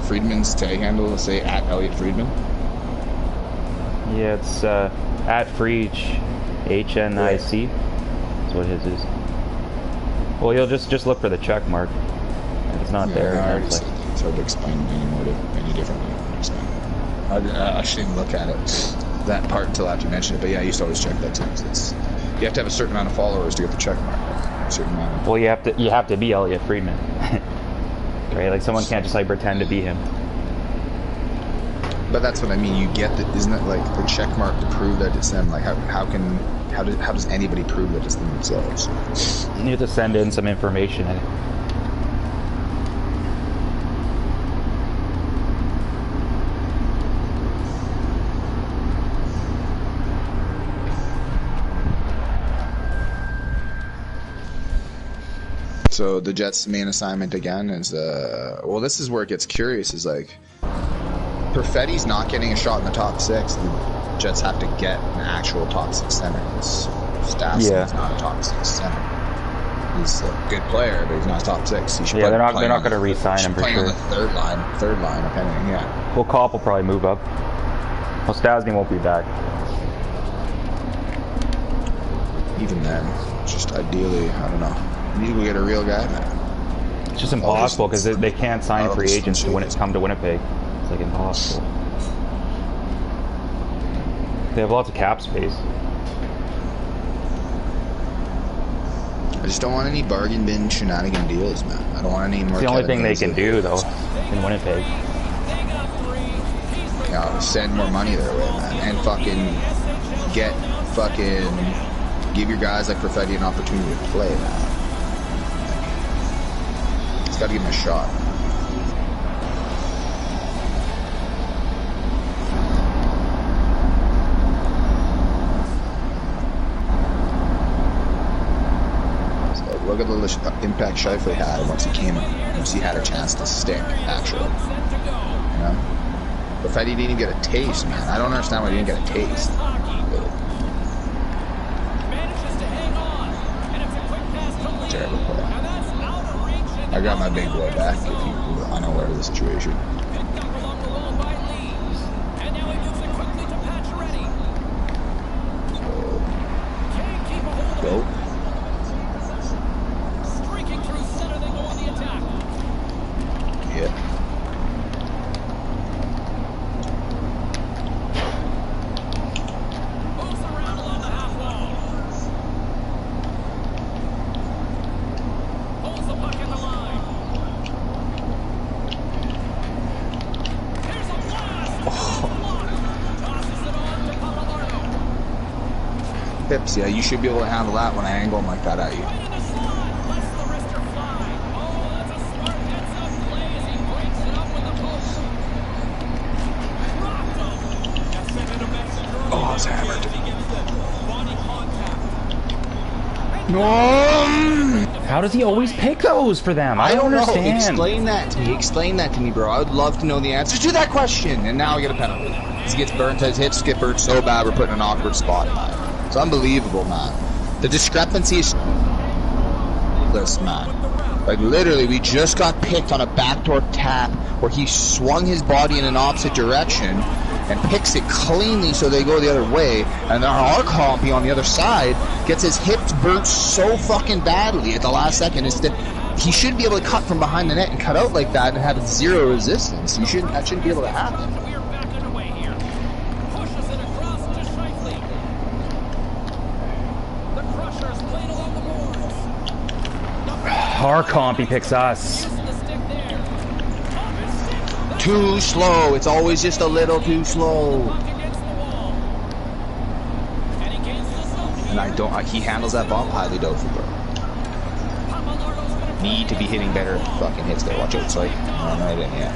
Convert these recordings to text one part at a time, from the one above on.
Friedman's tag handle say at Elliot Friedman? Yeah, it's at Freech, HNIC. That's what his is. Well, you'll just look for the check mark. If it's not there, I already it's said that. It's hard to explain any differently. I shouldn't even look at it, that part, until after you mention it. But yeah, I used to always check that too. You have to have a certain amount of followers to get the check mark. A certain amount of... Well, you have to be Elliot Friedman, right? Like someone can't just like pretend to be him. But that's what I mean. You get that, isn't it? Like the check mark to prove that it's them. Like how does anybody prove that it's them themselves? You have to send in some information. So the Jets' main assignment again is, well, this is where it gets curious, is like, Perfetti's not getting a shot in the top 6. The Jets have to get an actual top 6 center. Staff's not a top 6 center. He's a good player, but he's not top 6. He should they're not going to re-sign him for sure. On the third line, depending, yeah. Well, Kopp will probably move up. Well, Stasny won't be back. Even then, just ideally, I don't know. You need to get a real guy, man. It's just impossible because they can't sign free agents to come to Winnipeg. It's like impossible. They have lots of cap space. I just don't want any bargain bin shenanigan deals, man. I don't want any more. It's the only thing they can do, though, in Winnipeg. Yeah, send more money their way, man, and give your guys like Perfetti an opportunity to play, man. It's got to give him a shot. So look at the impact Scheifele had once he had a chance to stick, actually. You know? Perfetti didn't even get a taste, man. I don't understand why he didn't get a taste. Terrible play. I got my big boy back if you were unaware of the situation. Go. Yeah. Pips, yeah, you should be able to handle that when I angle them like that at you. Oh, I was hammered. No! How does he always pick those for them? I don't understand. Explain that to me. Explain that to me, bro. I would love to know the answer to that question. And now I get a penalty. He gets burnt. His hits get burnt so bad we're put in an awkward spot. It's unbelievable, man. The discrepancy is this, man. Like, literally, we just got picked on a backdoor tap where he swung his body in an opposite direction and picks it cleanly so they go the other way. And then our compy on the other side gets his hips burnt so fucking badly at the last second. He should be able to cut from behind the net and cut out like that and have zero resistance. That shouldn't be able to happen. Our compy picks us. Too slow. It's always just a little too slow. And he handles that bump highly doubtful, bro. Need to be hitting better fucking hits there. Watch out, it's like, no, I didn't yet.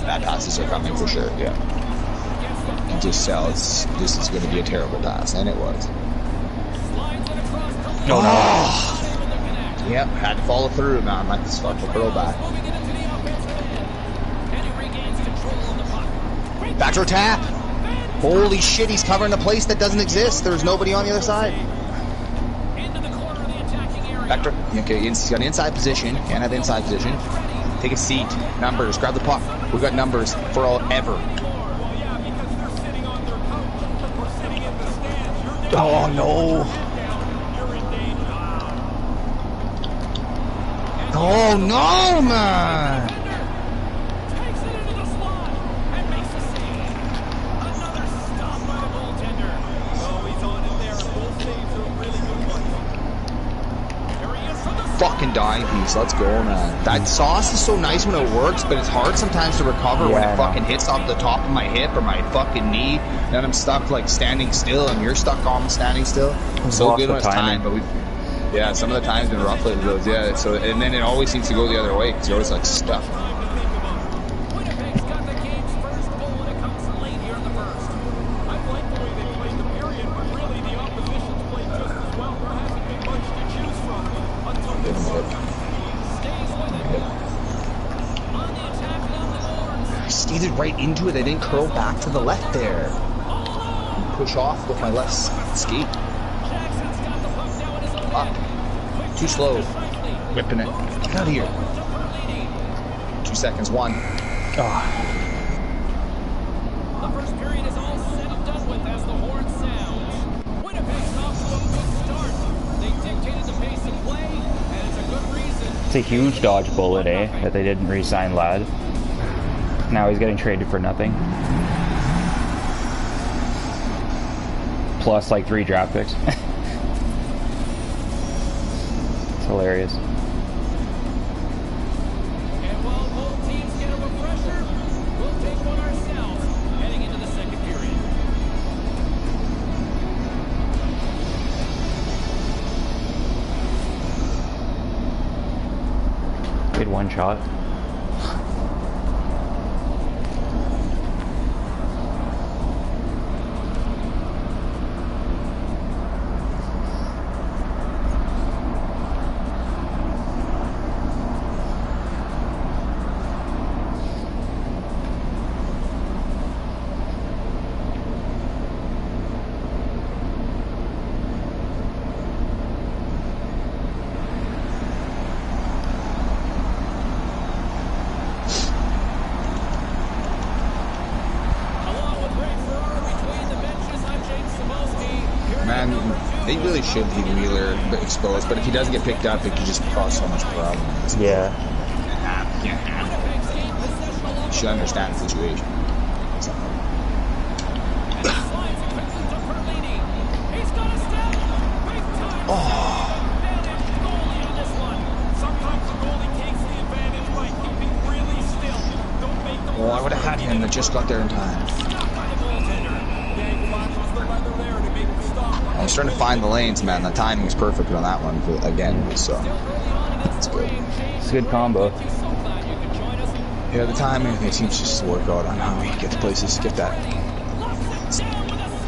Bad passes are coming for sure, yeah. You just tell this is going to be a terrible pass, and it was. Oh. Yep, had to follow through, man, like this fucking throwback. Backdoor tap. Holy shit, he's covering a place that doesn't exist. There's nobody on the other side. Backdoor. Okay, he's got an inside position. Can't have inside position. Take a seat. Numbers. Grab the puck. We got numbers for all ever. Oh no. Oh no, man. Fucking dying piece. Let's go, man. That sauce is so nice when it works, but it's hard sometimes to recover when it fucking hits off the top of my hip or my fucking knee. Then I'm stuck like standing still, and you're stuck on standing still. So good when it's time, but yeah, some of the times been rough lately. Those, yeah. So and then it always seems to go the other way because you're always like stuck. Skated right into it. I didn't curl back to the left there. Push off with my left skate. Up. Too slow. Whipping it. Get out of here. 2 seconds. 1. Oh. The first period is all said and done with as the horn sounds. Winnipeg's off to a good start. They dictated the pace of play, and it's a good reason. It's a huge dodge bullet, that they didn't re-sign Ladd. Now he's getting traded for nothing. Plus like 3 draft picks. It's hilarious. And while both teams get a refresher, we'll take one ourselves heading into the second period. Did 1 shot. They really should leave Wheeler exposed, but if he doesn't get picked up, it could just cause so much problems. Yeah. You should understand the situation. Oh, I would have had him that just got there in time. I was trying to find the lanes, man. The timing was perfect on that one again, so it's good. It's a good combo. Yeah, the timing seems just to work out on how we get to places. Get that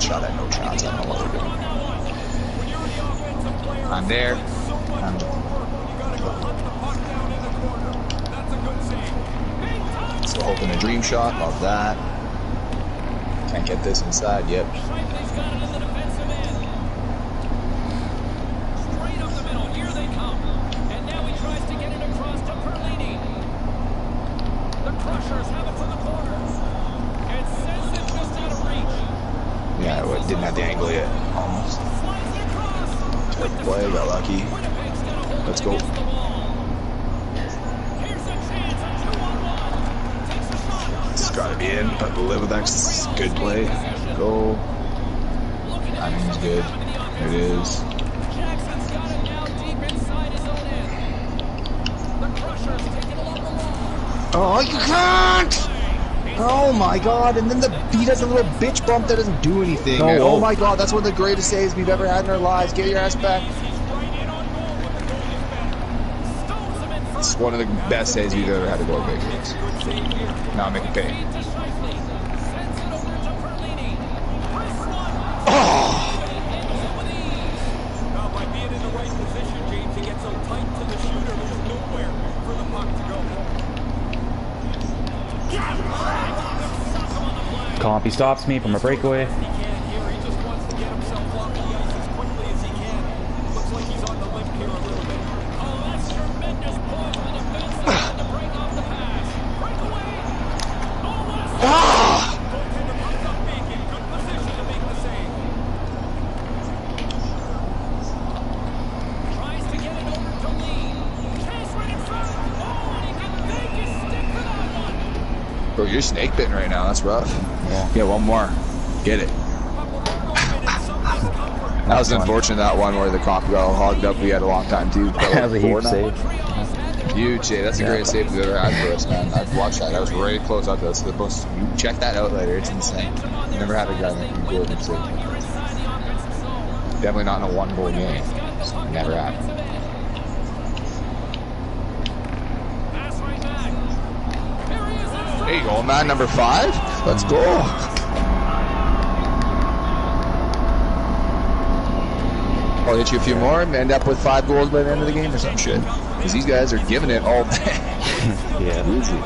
shot at no chance. I don't know what they're doing. I'm there. Still hoping a dream shot. Love that. Can't get this inside. Yep. Yeah, I didn't have the angle yet. Almost. Good play, got lucky. Let's go. It's gotta be in, but we'll live with that. Good play. Go. Timing's good. There it is. Oh, you can't! Oh my god, and then he does a little bitch bump that doesn't do anything. No. Oh my god, that's one of the greatest saves we've ever had in our lives. Get your ass back. It's one of the best saves we've ever had to go to big leagues. Now make it pay. Oh! By being in the right position, James, he gets so tight to the shooter, there's nowhere for the puck to go. Compy stops me from a breakaway. you're snake bitten right now. That's rough. Yeah. One more. Get it. That was unfortunate, that one where the comp got all hogged up. We had a long time too. That was a huge save. Huge save. That's the greatest save we've ever had for us, man. I've watched that. That was really close up. That's the most. You check that out later. It's insane. Never had a guy make a goal save. Definitely not in a one-goal game. Never happened. There you go, man. Number 5. Let's go. I'll hit you a few more and end up with 5 goals by the end of the game or some shit. Because these guys are giving it all day. Yeah. Easy.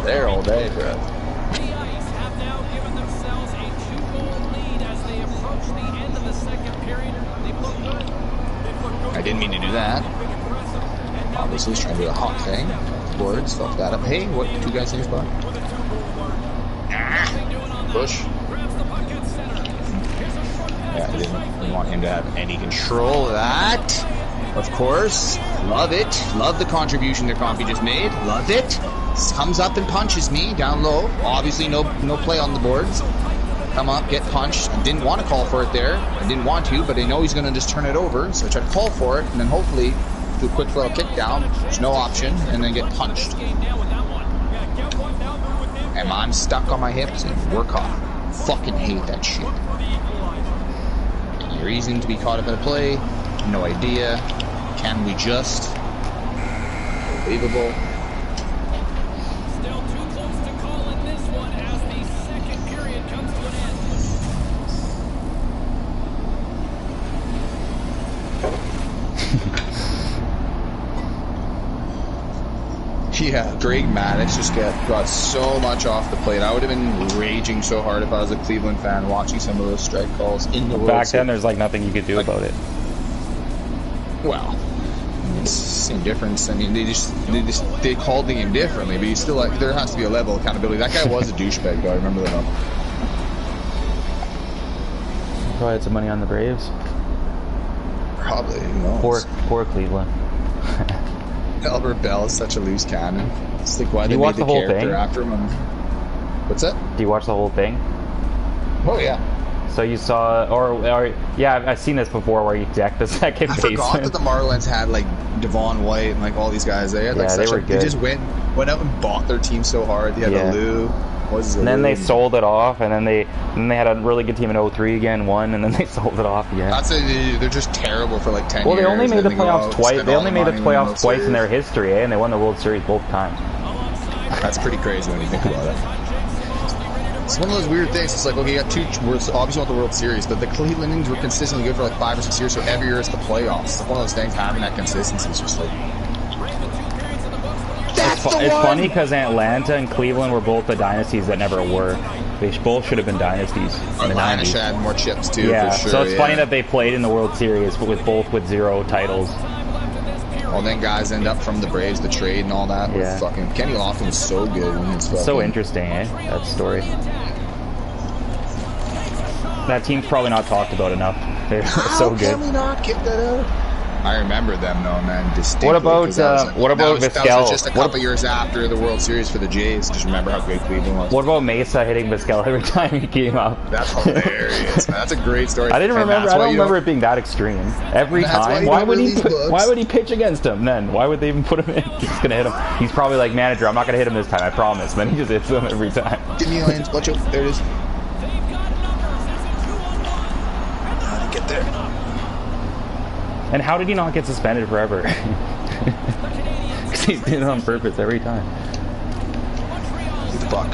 They're all day, bro. The Ice have now given themselves a 2-goal lead as they approach the end of the second period. They've looked good. I didn't mean to do that. Obviously, he's trying to do a hot thing. Boards, fuck that up. Hey, what? 2 guys in your spot? Push. Yeah, I didn't want him to have any control of that. Of course. Love it. Love the contribution that Compy just made. Love it. Comes up and punches me down low. Obviously, no play on the boards. Come up, get punched. I didn't want to call for it there. I didn't want to, but I know he's going to just turn it over. So I tried to call for it, and then hopefully do a quick little kick down. There's no option, and then get punched. And I'm stuck on my hips and work hard. Fucking hate that shit. Any reason to be caught up in a play? No idea. Can we just? Unbelievable. Still too close to calling this one as the second period comes to an end. Yeah, Greg Maddox just got so much off the plate. I would have been raging so hard if I was a Cleveland fan watching some of those strike calls in the World Back then, Series. there's like nothing you could do about it. Well, it's the same difference. I mean, they called the game differently, but you still like there has to be a level of accountability. That guy was a douchebag, though. I remember that. Probably had some money on the Braves. Probably, who knows? Poor Cleveland. Albert Bell is such a loose cannon. It's like why they You made watch the the whole character thing? after him. What's that? Do you watch the whole thing? Oh yeah. So you saw, or yeah, I've seen this before where you decked the second I baseman. forgot that the Marlins had like Devon White and like all these guys. They had like Yeah, they were good. They just went out and bought their team so hard. They had Yeah. a Lou. And then they sold it off, and then they had a really good team in 03 again, won, and then they sold it off again. They're just terrible for like 10 Well, years. they only made the and then playoffs go out, twice. spend They all only the made the money in the playoffs World twice in Series. their history, and they won the World Series both times. That's pretty crazy when you think about it. It's one of those weird things. It's like, okay, you got 2. We're obviously want the World Series, but the Cleveland Indians were consistently good for like 5 or 6 years. So every year it's the playoffs. It's like one of those things. Having that consistency is just like. That's It's funny because Atlanta and Cleveland were both the dynasties that never were. They both should have been dynasties in the Atlanta 90s. should have more chips too. Yeah, for sure, so it's funny that they played in the World Series, but with 0 titles. Well, then guys end up from the Braves, the trade and all that. Yeah. With fucking Kenny Lofton was so good when he was fucking. So interesting, eh? That story. That team's probably not talked about enough. They're so good. How can we not get that out? I remember them though, man, distinctly. What about 'cause that was, that Vizquel? was just a couple years after the World Series for the Jays. Just remember how great Cleveland was. What about Mesa hitting Vizquel every time he came up? That's hilarious, man. That's a great story. I don't remember it being that extreme. Every That's why time. you Why don't would release books. why would he pitch against him then? Why would they even put him in? He's gonna hit him. He's probably like, manager, I'm not gonna hit him this time, I promise. And then he just hits him every time. Give me your hands, watch out. There it is. Get there. And how did he not get suspended forever? Because he's doing it on purpose every time. Fuck.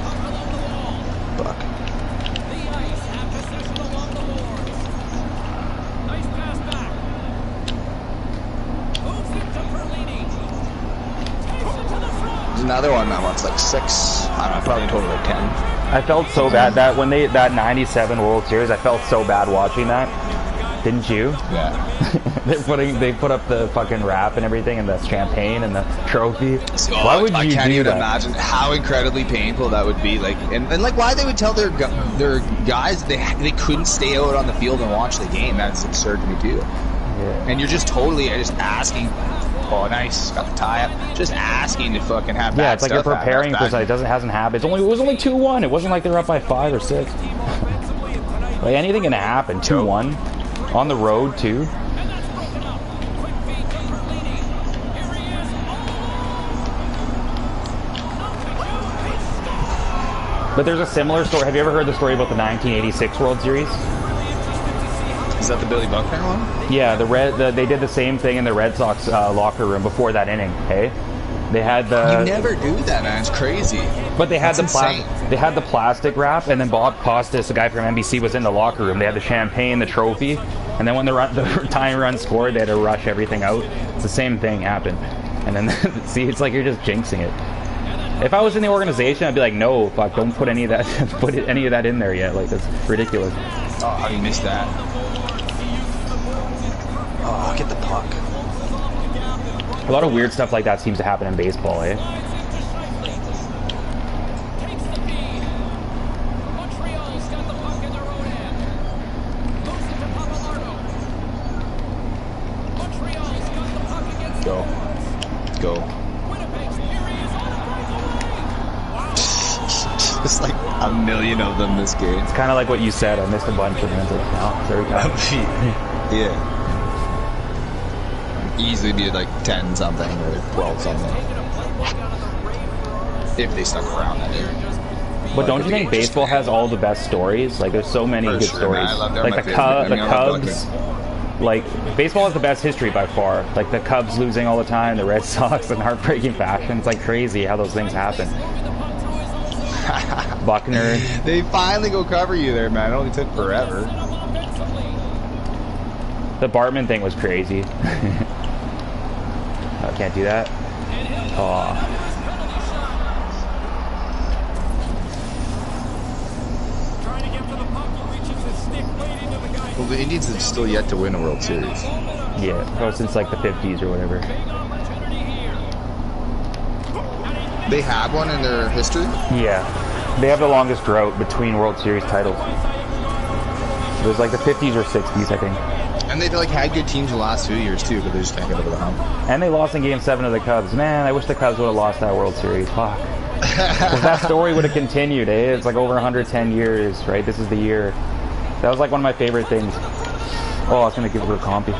There's another one that one's like 6. I don't know, probably a total of 10. I felt so bad that when that 97 World Series, I felt so bad watching that. Didn't you? Yeah. They put up the fucking wrap and everything, and the champagne and the trophy. Why would you I can't do even that? imagine how incredibly painful that would be. Like, and like why they would tell their guys they couldn't stay out on the field and watch the game. That's absurd to me too. Yeah. And you're just totally just asking. Oh, nice. Got the tie up. Just asking to fucking have Yeah, bad it's like you're stuff happen. preparing because it hasn't happened. It was only 2-1. It wasn't like they're up by 5 or 6. Like anything can happen. 2-1 on the road too. But there's a similar story. Have you ever heard the story about the 1986 World Series? Is that the Billy Buckner one? Yeah, they did the same thing in the Red Sox locker room before that inning. Hey, they had the. You never do that, man. It's crazy. But they had That's they had the plastic wrap, and then Bob Costas, the guy from NBC, was in the locker room. They had the champagne, the trophy, and then when the tying run scored, they had to rush everything out. It's the same thing happened, and then see, it's like you're just jinxing it. If I was in the organization, I'd be like, no, fuck, don't put any of that, any of that in there yet. Like, that's ridiculous. Oh, how do you miss that? Oh, get the puck. A lot of weird stuff like that seems to happen in baseball, eh? Go. There's like a million of them this game. It's kind of like what you said. I missed a bunch of them. Now, there we go. Yeah. Easily be like 10 something or 12 something. If they stuck around that year. But don't you think baseball has all the best stories? Like, there's so many good stories. Like the Cubs. Like, baseball has the best history by far. Like the Cubs losing all the time, the Red Sox in heartbreaking fashion. It's like crazy how those things happen. Buckner. They finally go cover you there, man. It only took forever. The Bartman thing was crazy. I can't do that. Oh. Well, the Indians have still yet to win a World Series. Yeah, since like the 50s or whatever. They have one in their history? Yeah. They have the longest drought between World Series titles. It was like the 50s or 60s, I think. And they've like had good teams the last few years too, but they just can't get over the hump. And they lost in Game 7 to the Cubs. Man, I wish the Cubs would have lost that World Series. Fuck. Because that story would have continued, eh? It's like over 110 years, right? This is the year. That was like one of my favorite things. Oh, I was going to give it a compy.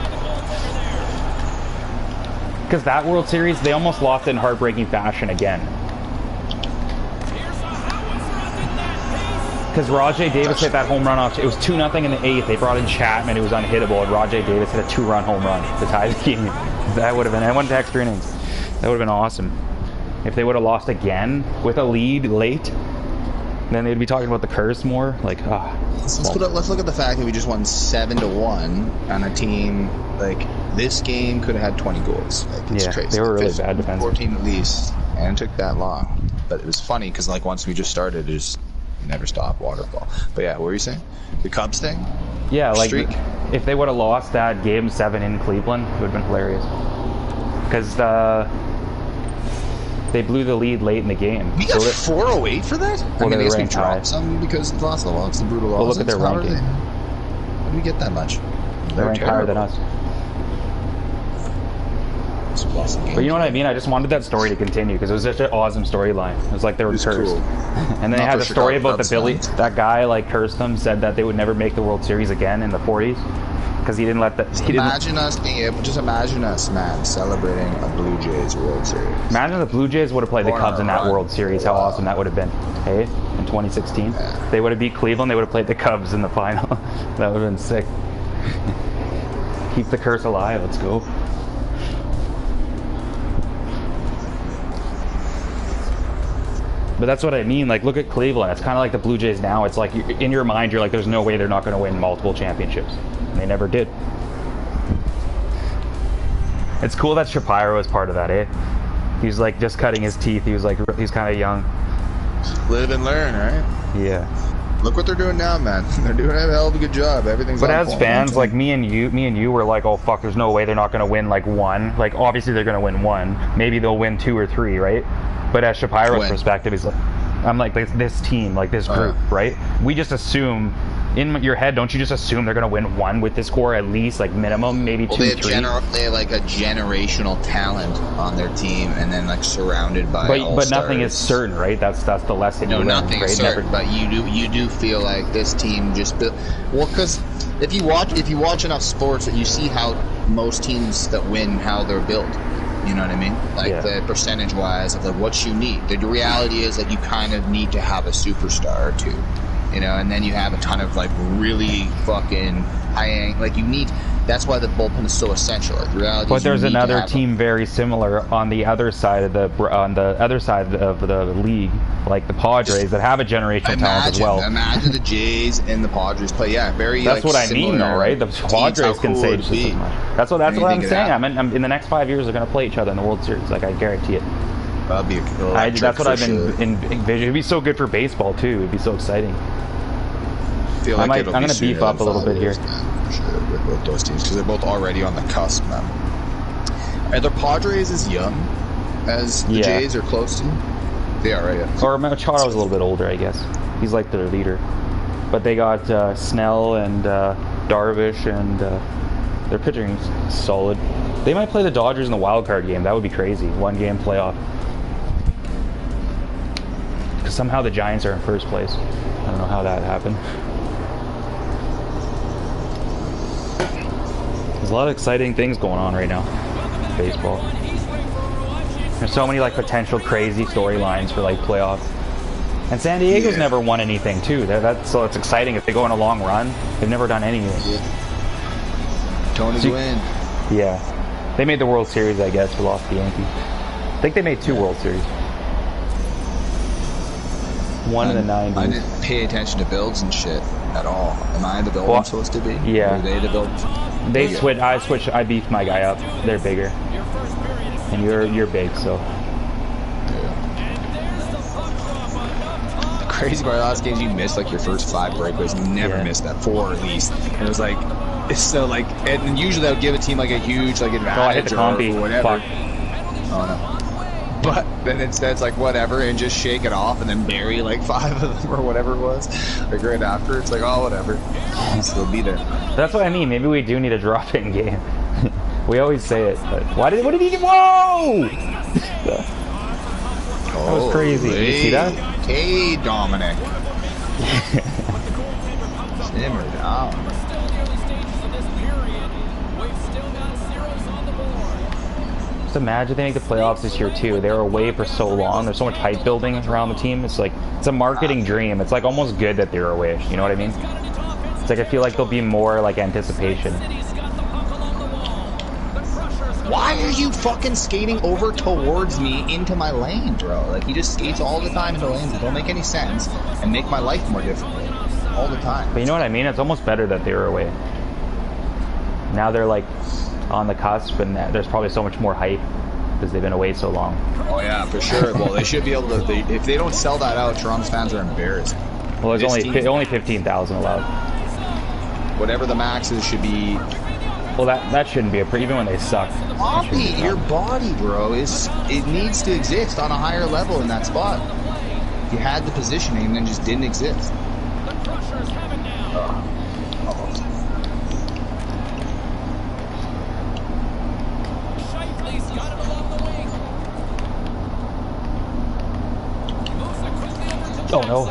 Because that World Series, they almost lost in heartbreaking fashion again. Because Rajay Davis hit that home run off. It was 2-0 in the 8th. They brought in Chapman, who was unhittable, and Rajay Davis hit a 2-run home run to tie the game. That would have been. I went to extra innings. That would have been awesome. If they would have lost again with a lead late, then they'd be talking about the curse more. Like, let's look at the fact that we just won 7-1 on a team like this game could have had 20 goals. Like, it's crazy. They were really bad defense. 14 at least, and it took that long. But it was funny because like once we just started, it just never stop waterfall. But yeah, what were you saying? The Cubs thing? Yeah, like Streak? if they would have lost that Game 7 in Cleveland, it would have been hilarious. Because they blew the lead late in the game. We got 408 for that? Well, I mean, they I guess we ranked high. dropped some because of the loss of the loss, the brutal loss. Well, look at their ranking. How did we get that much? They're ranked higher than us. But you know what I mean? I just wanted that story to continue because it was such an awesome storyline. It was like they were cursed. Cool. And then they had the story about the Billy. That guy like cursed them, said that they would never make the World Series again in the 40s because he didn't let that. Imagine us being able. Just imagine us, man, celebrating a Blue Jays World Series. Imagine the Blue Jays would have played the Cubs in that World Series. How awesome that would have been. Hey, in 2016, they would have beat Cleveland. They would have played the Cubs in the final. That would have been sick. Keep the curse alive. Let's go. But that's what I mean. Like, look at Cleveland. It's kind of like the Blue Jays now. It's like, in your mind, you're like, there's no way they're not going to win multiple championships. And they never did. It's cool that Shapiro was part of that, eh? He was, like, just cutting his teeth. He was, like, he's kind of young. Live and learn, right? Yeah. Look what they're doing now, man. They're doing a hell of a good job. Everything's But as fans, like, me and you were like, oh, fuck, there's no way they're not going to win, like, one. Like, obviously they're going to win one. Maybe they'll win 2 or 3, right? But as Shapiro's perspective, he's like, I'm like, this team, like this group, right? We just assume in your head, don't you just assume they're gonna win one with this core at least, like minimum, maybe Well, two, they three? have like a generational talent on their team, and then like surrounded by But nothing is certain, right? That's the lesson. No, you learn, nothing right? is certain. But you do feel like this team just built. Well, because if you watch enough sports, you see how most teams that win, how they're built. You know what I mean? Like the percentage wise of like what you need. The reality is that you kind of need to have a superstar or two. You know, and then you have a ton of like really fucking high end. Like you need. That's why the bullpen is so essential. Like, the reality But is you there's need to another have team very similar on the other side of the league, like the Padres, that have a generational talent as well. Imagine the Jays and the Padres play. Yeah, very. That's like, what I mean, though, right? The Padres can say just as much. That's what I'm saying. I mean, in the next 5 years, they're going to play each other in the World Series. Like, I guarantee it. That'd be that's what I've been envisioning. It'd be so good for baseball too. It'd be so exciting. I'm going to beef up a little bit here. With both those teams because they're both already on the cusp, man. Are the Padres as young as the Jays or close to? They are, right? Yeah. Or Machado's a little bit older, I guess. He's like their leader. But they got Snell and Darvish, and their pitching is solid. They might play the Dodgers in the wild card game. That would be crazy. 1 game playoff. Because somehow the Giants are in first place. I don't know how that happened. There's a lot of exciting things going on right now in baseball. There's so many like potential crazy storylines for like playoffs. And San Diego's never won anything too. So it's exciting if they go on a long run. They've never done anything. Tony Gwynn. Yeah. They made the World Series, I guess, but lost the Yankees. I think they made 2 World Series. One in the 90s. I didn't pay attention to builds and shit at all. Am I the build I'm supposed to be? Yeah. Or are they the build? I beefed my guy up. They're bigger. And you're big, so. The crazy part of the last games, you missed like your first 5 breakaways. You never missed that 4 at least. And it was like, it's so like, and usually that would give a team like a huge like advantage. I hit the compy. Or whatever. Fuck. Oh no. But then instead it's like whatever and just shake it off and then bury like 5 of them or whatever it was. Like right after, it's like, oh whatever. Still be there. That's what I mean. Maybe we do need a drop-in game. We always say it, but what did he do? Whoa! That was crazy. Did you see that? Hey, Dominic. Simmer down. Just imagine they make the playoffs this year too. They were away for so long. There's so much hype building around the team. It's like it's a marketing dream. It's like almost good that they're away. You know what I mean? It's like I feel like there'll be more like anticipation. Why are you fucking skating over towards me into my lane, bro? Like, he just skates all the time into lanes that don't make any sense and make my life more difficult. All the time. But you know what I mean? It's almost better that they were away. Now they're, like, on the cusp, and there's probably so much more hype because they've been away so long. Oh, yeah, for sure. Well, they should be able to... if they don't sell that out, Toronto's fans are embarrassed. Well, there's only 15,000 allowed. Whatever the max is should be... Well, that shouldn't be even when they suck. Poppy, your body, bro, it needs to exist on a higher level in that spot. You had the positioning and then just didn't exist. Oh no.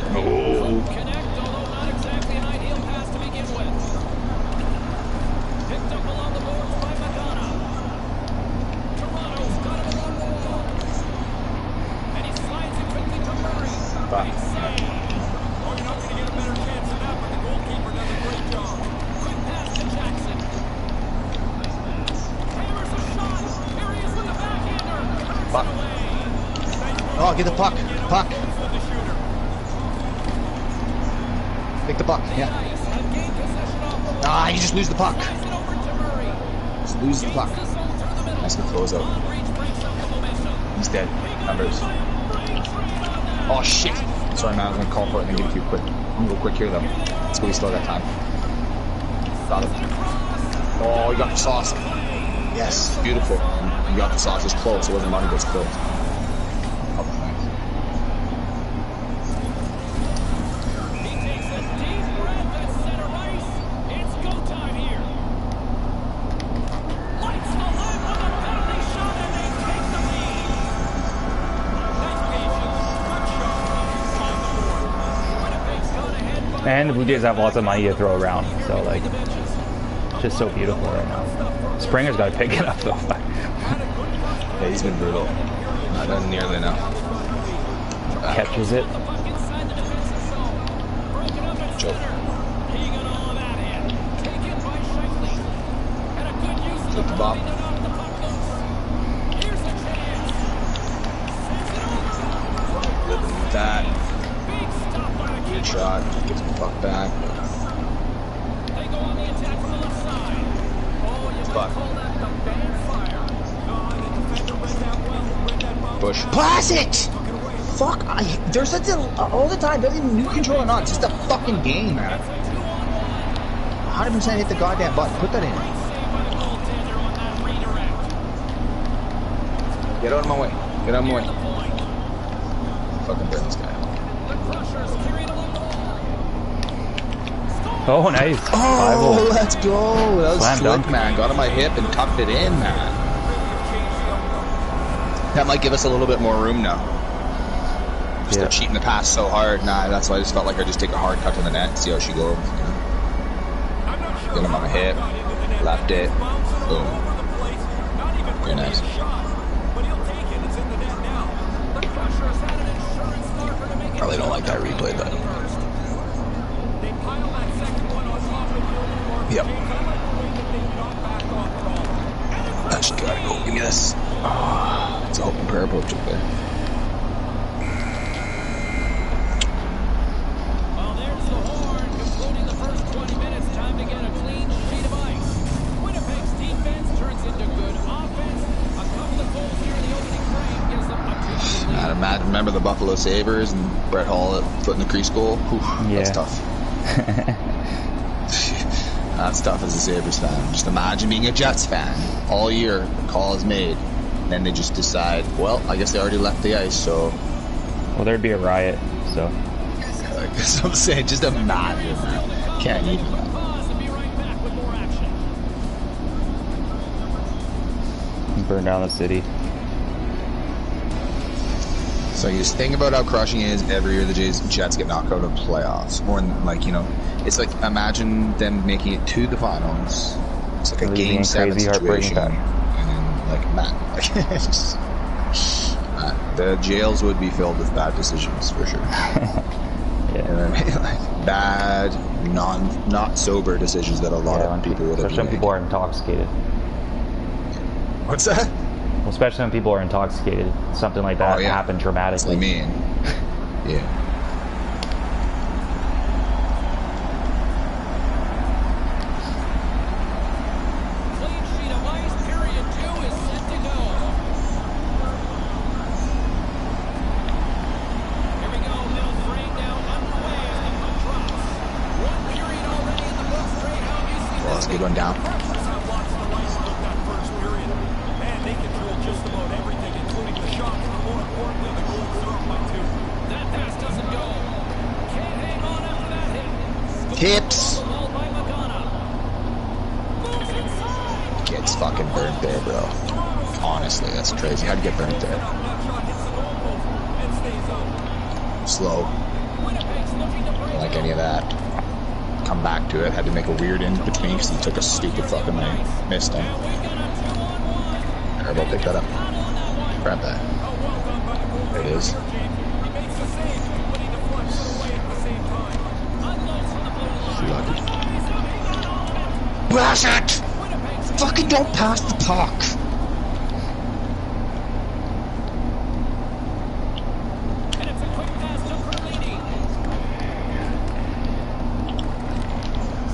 Puck. Oh, get the puck. Puck. Take the puck, yeah. Ah, you just lose the puck. Just lose the puck. Nice to close out. He's dead. Numbers. Oh, shit. Sorry, man. I was going to call for it and then give it to you quick. I'm going to go quick here, though. Let's go. We still got time. Got it. Oh, you got the sauce. Yes, beautiful. You got the sauce. It's close. It wasn't money, but it's close. Oh, nice. And the Blue Jays have lots of money to throw around, so like, it's just so beautiful right now. Springer's got to pick it up though. Yeah, he's been brutal. Not done nearly enough. Catches it. Choke. Took the bop. Living with that. Good shot. Gets the puck back. Fuck. Bush. Pass it! Fuck. There's such a all the time. Doesn't even new control or not. It's just a fucking game, man. 100% hit the goddamn button. Put that in. Get out of my way. Get out of my way. Fucking burn this guy. Oh, nice. Oh, let's go. That was Slam slick, dunk. man. Got on my hip and tucked it in, man. That might give us a little bit more room now. Just they're cheating the pass so hard. Nah, that's why I just felt like I'd just take a hard cut to the net, see how she goes. Get him on my hip. Left it. Boom. Very nice. Probably don't like that replay, but yep. I just gotta go. Give me this. Oh, it's an open prayer approach up there. Well, there's the horn, concluding the first 20 minutes. Time to get a clean sheet of ice. Winnipeg's defense turns into good offense. A couple of goals here in the opening frame gives them a 2-2 lead. Imagine, remember the Buffalo Sabres and Brett Hall at foot in the crease goal? Whew, Yeah. that's tough. That's tough as a Sabres fan. Just imagine being a Jets fan all year. The call is made. Then they just decide, well, I guess they already left the ice, so. Well, there'd be a riot, so. That's what I'm saying. Just imagine. Can't even. Pause and be right back with more action. Burn down the city. So you just think about how crushing it is every year the Jets get knocked out of playoffs. More than, like, you know, it's like imagine them making it to the finals. It's like a Losing game 7 crazy, heartbreaking situation. time. And then, like, man, it's just, the jails would be filled with bad decisions for sure. Yeah. And then, like, bad, not sober decisions that a lot of people would have Especially when people are intoxicated. What's that? Well, especially when people are intoxicated. Something like that happened That's dramatically. what I mean. Yeah. Clean sheet of ice, period 2 is set to go. Here we go, middle frame down, underway as the puck drops. 1 period already in the books. Ray, how have you seen Well, that's a good one down. they control just about everything, including the shots, but more importantly, the goal served by 2. That pass doesn't go. Can't hang on after that hit. Tips. Ball by Magana. Moves inside. Gets fucking burnt there, bro. Honestly, that's crazy. How'd you get burnt there? Slow. Don't like any of that. Come back to it. Had to make a weird in between because he took a stupid fucking missed him. Terrible. Pick that up. Grab that. There it is. Lucky. Blast it! Fucking don't pass the puck. And it's a quick pass to Perlini.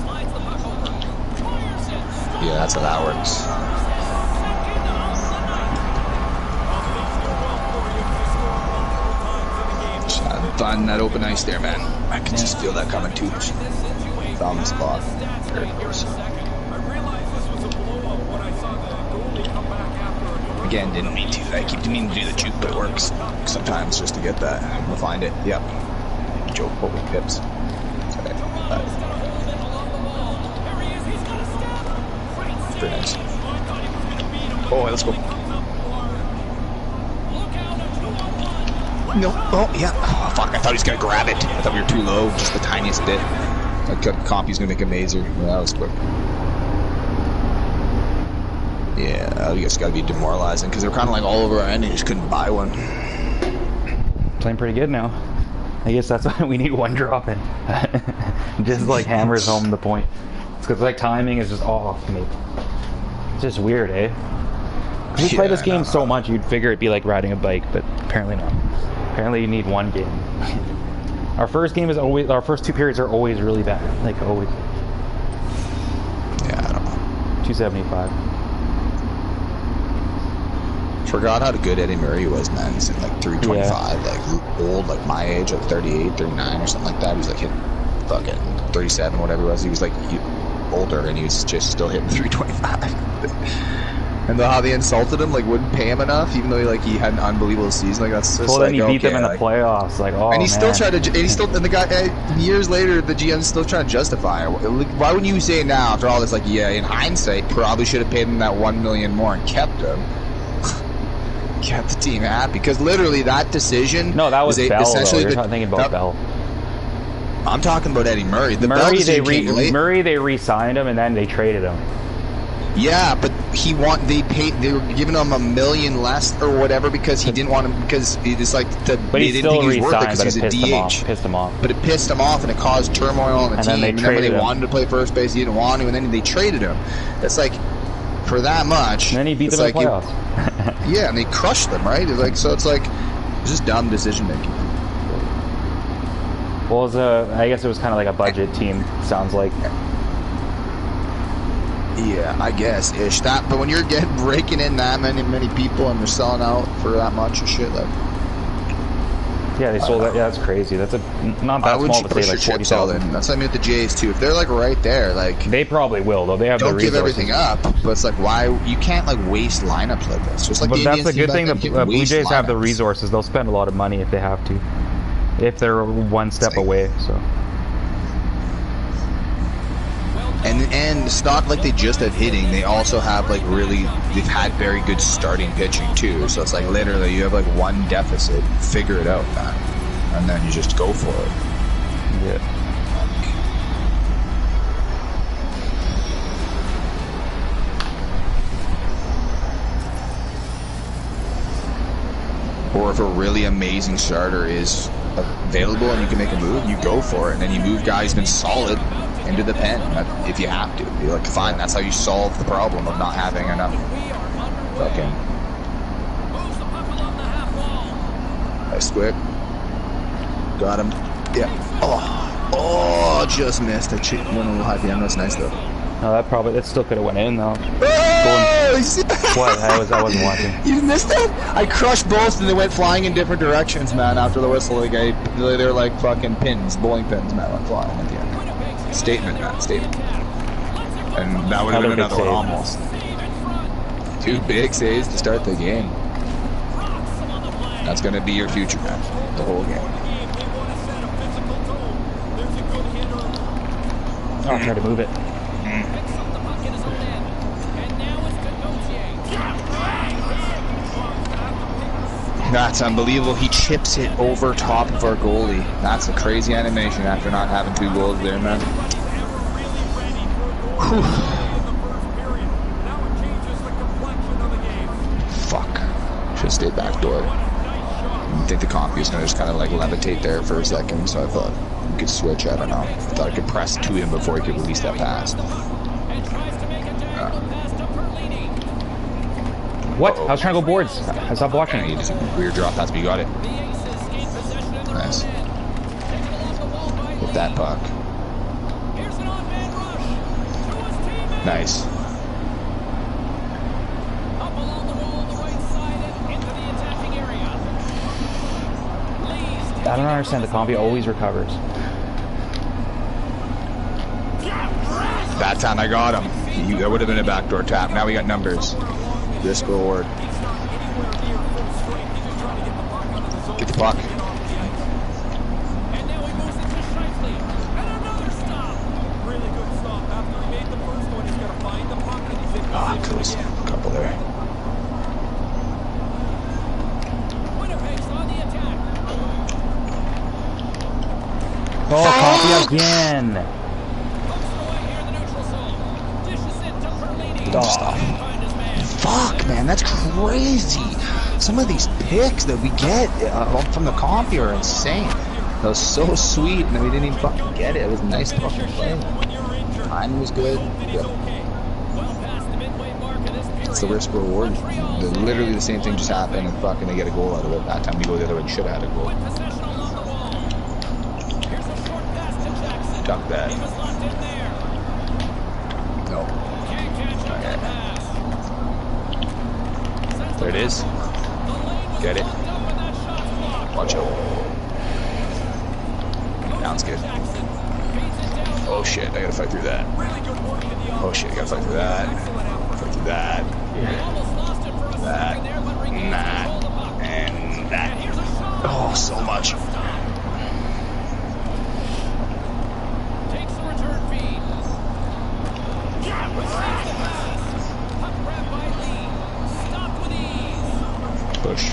Slides the puck over. Fires it. Yeah, that's how that works. Finding that open ice there, man. I can just feel that coming too. Found the spot. There it goes. Again, didn't mean to. I keep meaning to do the juke, but it works sometimes just to get that. I'm gonna find it. Yep. Joke, but with pips. Okay. Very nice. Oh, let's go. No. Oh, yeah. Oh, fuck. I thought he was going to grab it. I thought we were too low. Just the tiniest bit. Like, Compy's gonna make a mazer. Yeah, that was quick. Yeah, I guess gotta be demoralizing because they're kind of like all over our end and you just couldn't buy one. Playing pretty good now. I guess that's why we need one drop in. Just like hammers home the point. It's because like timing is just off, mate. It's just weird, eh? Because you play this game so much, you'd figure it'd be like riding a bike, but apparently not. Apparently you need one game. Our first game is always, our first 2 periods are always really bad. Like always. Yeah, I don't know. 275. Forgot how good Eddie Murray was, man. He's in like 325, like old, like my age, like 38, 39 or something like that. He was like hitting fucking 37, whatever it was. He was like older and he was just still hitting 325. And how they insulted him, like wouldn't pay him enough, even though he had an unbelievable season. Like that's just well, like, then he beat them in the playoffs. Like, oh, and he still man. tried to, and he still, and the guy years later, the GM's still trying to justify it. Why wouldn't you say now after all this? Like, yeah, in hindsight, probably should have paid him that $1 million more and kept him. Kept the team happy because literally that decision. No, that was Bell. Essentially, you're thinking about Bell. I'm talking about Eddie Murray. The Murray, they re-signed him and then they traded him. Yeah, but they were giving him $1 million less or whatever because he didn't want him because it's like but they didn't think he was worth it because he was a DH. Pissed him off. But it pissed him off and it caused turmoil on the team. And then when they wanted to play first base, he didn't want to, and then they traded him. It's like for that much. And then he beat them in the playoffs. Yeah, and they crushed them, right? It's like so. It's like it's just dumb decision making. Well, I guess it was kind of like a budget team. Sounds like. Yeah, I guess ish that. But when you're breaking in that many people and they're selling out for that much of shit, like. Yeah, they sold that. Yeah, that's crazy. That's not that small to say like 40,000. That's what I mean with the Jays too. If they're like right there, like they probably will though. They have the resources. Don't give everything up, but it's like why you can't like waste lineups like this. Just like but that's the good thing. The Blue Jays have the resources. They'll spend a lot of money if they have to, if they're one step away. So. And it's not like they just have hitting. They also have like they've had very good starting pitching too. So it's like literally you have like one deficit. Figure it out, man. And then you just go for it. Yeah. Or if a really amazing starter is available and you can make a move, you go for it. And then you move guys who've been solid into the pen if you have to. Be like, fine, that's how you solve the problem of not having enough fucking. Nice quick. Got him. Yeah. Oh, just missed. I went a little high at the end. That's nice though. No, that still could have went in though. Oh, what? I wasn't watching. You missed it? I crushed both and they went flying in different directions, man. After the whistle, they're like fucking pins, bowling pins, man, went flying at the end. Statement, man, statement. And that would have been another one almost. 2 big saves to start the game. That's gonna be your future, man. The whole game. I'll try to move it. That's unbelievable. He chips it over top of our goalie. That's a crazy animation after not having 2 goals there, man. Whew. Fuck. Should have stayed back door. I think the Compy was going to just kind of like levitate there for a second, so I thought we could switch. I don't know. I thought I could press to him before he could release that pass. What? I was trying to go boards. I stopped watching. You just weird drop pass, but you got it. Nice. With that puck. Nice. I don't understand. The Compy always recovers. That time I got him. That would have been a backdoor tap. Now we got numbers. Risk reward. Get the puck. Ah, close. Couple there. Oh, Compy again. off. Fuck, man, that's crazy. Some of these picks that we get from the comp here are insane. That was so sweet, and we didn't even fucking get it. It was a nice fucking play. Timing was good. Yep. It's the risk reward. Literally the same thing just happened, and fucking they get a goal out of it. That time we go the other way, should have had a goal. Duck that. No. Okay. There it is. Get it. Watch out. Sounds good. Oh shit, I gotta fight through that. Oh shit, I gotta fight through that. Fight through that. That. And that. And that. Oh, so much. Push.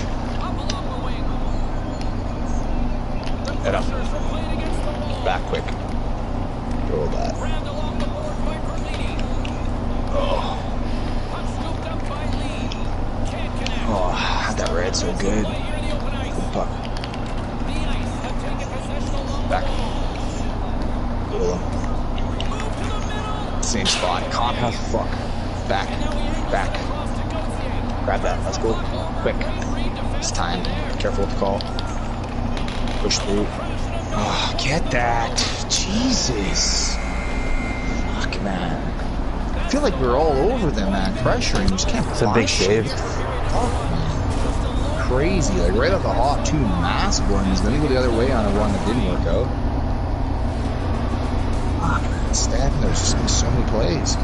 Head up. Back quick. Roll that. Oh. Oh, that red so good. Good puck. Back. Roll him. Same spot. Can't have fuck. Back. Back. Grab that. Let's go. Quick. It's time. Careful with the call. Push through. Oh, get that. Jesus. Fuck, man. I feel like we're all over them, man. Pressuring. Just can't. It's a big save. Fuck, man. Crazy. Like, right off the hop, two massive ones. Then they go the other way on a one that didn't work out. Fuck, man. Stabbing. There's just been so many plays.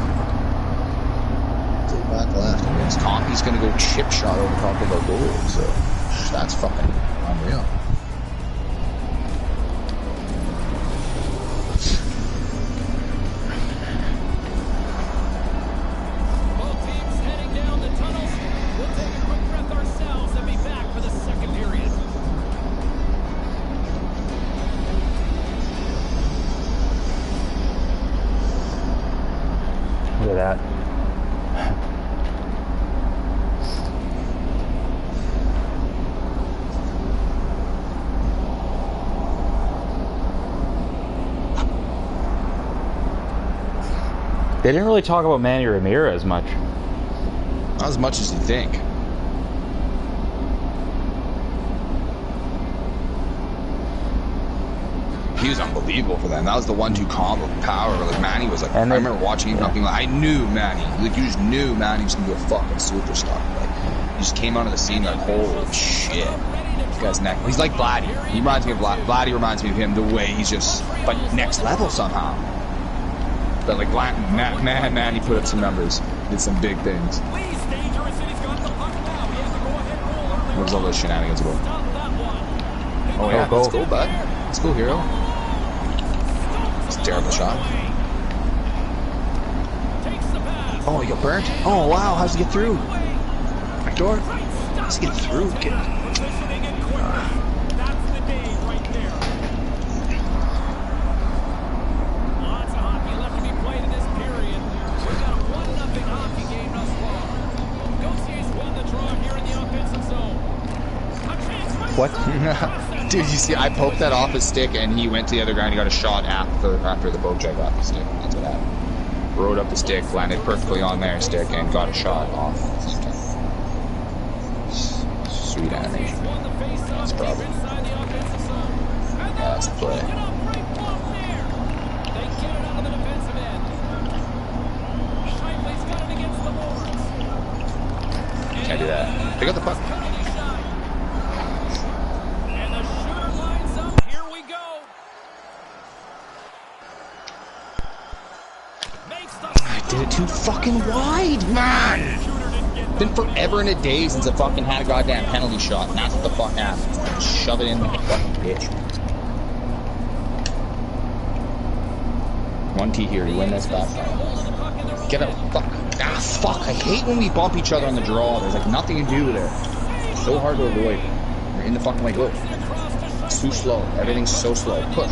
Back left. Against Compy's gonna go chip shot over top of our goal, so that's fucking unreal. Both teams heading down the tunnels. We'll take a quick breath ourselves and be back for the second period. Look at that. They didn't really talk about Manny Ramirez much. Not as much as you think. He was unbelievable for them. That was the 1-2 combo power. Like, Manny was like, I remember watching him being like, I knew Manny. Like, you just knew Manny was gonna be a fucking superstar. Like, he just came onto the scene like, holy shit. This guy's neck. He's like Vladdy. He reminds me of Vladdy. Vladdy reminds me of him the way he's just, but next level somehow. But like, man, he put up some numbers. Did some big things. What was all those shenanigans about? Oh yeah, let's go, bud. Let's go, hero. It's a terrible shot. Oh, he got burnt? Oh, wow, how's he get through? Back door? How's he get through? What? Dude, you see, I poked that off his stick, and he went to the other guy and he got a shot after the poke check off the stick. That's what happened. Rode up the stick, landed perfectly on their stick, and got a shot off. Sweet animation. That's probably. That's the play. Can't do that. Pick up the puck. Did it too fucking wide, man! Been forever and a day since I fucking had a goddamn penalty shot, and that's what the fuck happened. Shove it in like a fucking bitch. 1T here to win this back. Get out, fuck. Ah, fuck. I hate when we bump each other on the draw. There's like nothing to do there. It's so hard to avoid. You're in the fucking way. Go. It's too slow. Everything's so slow. Push.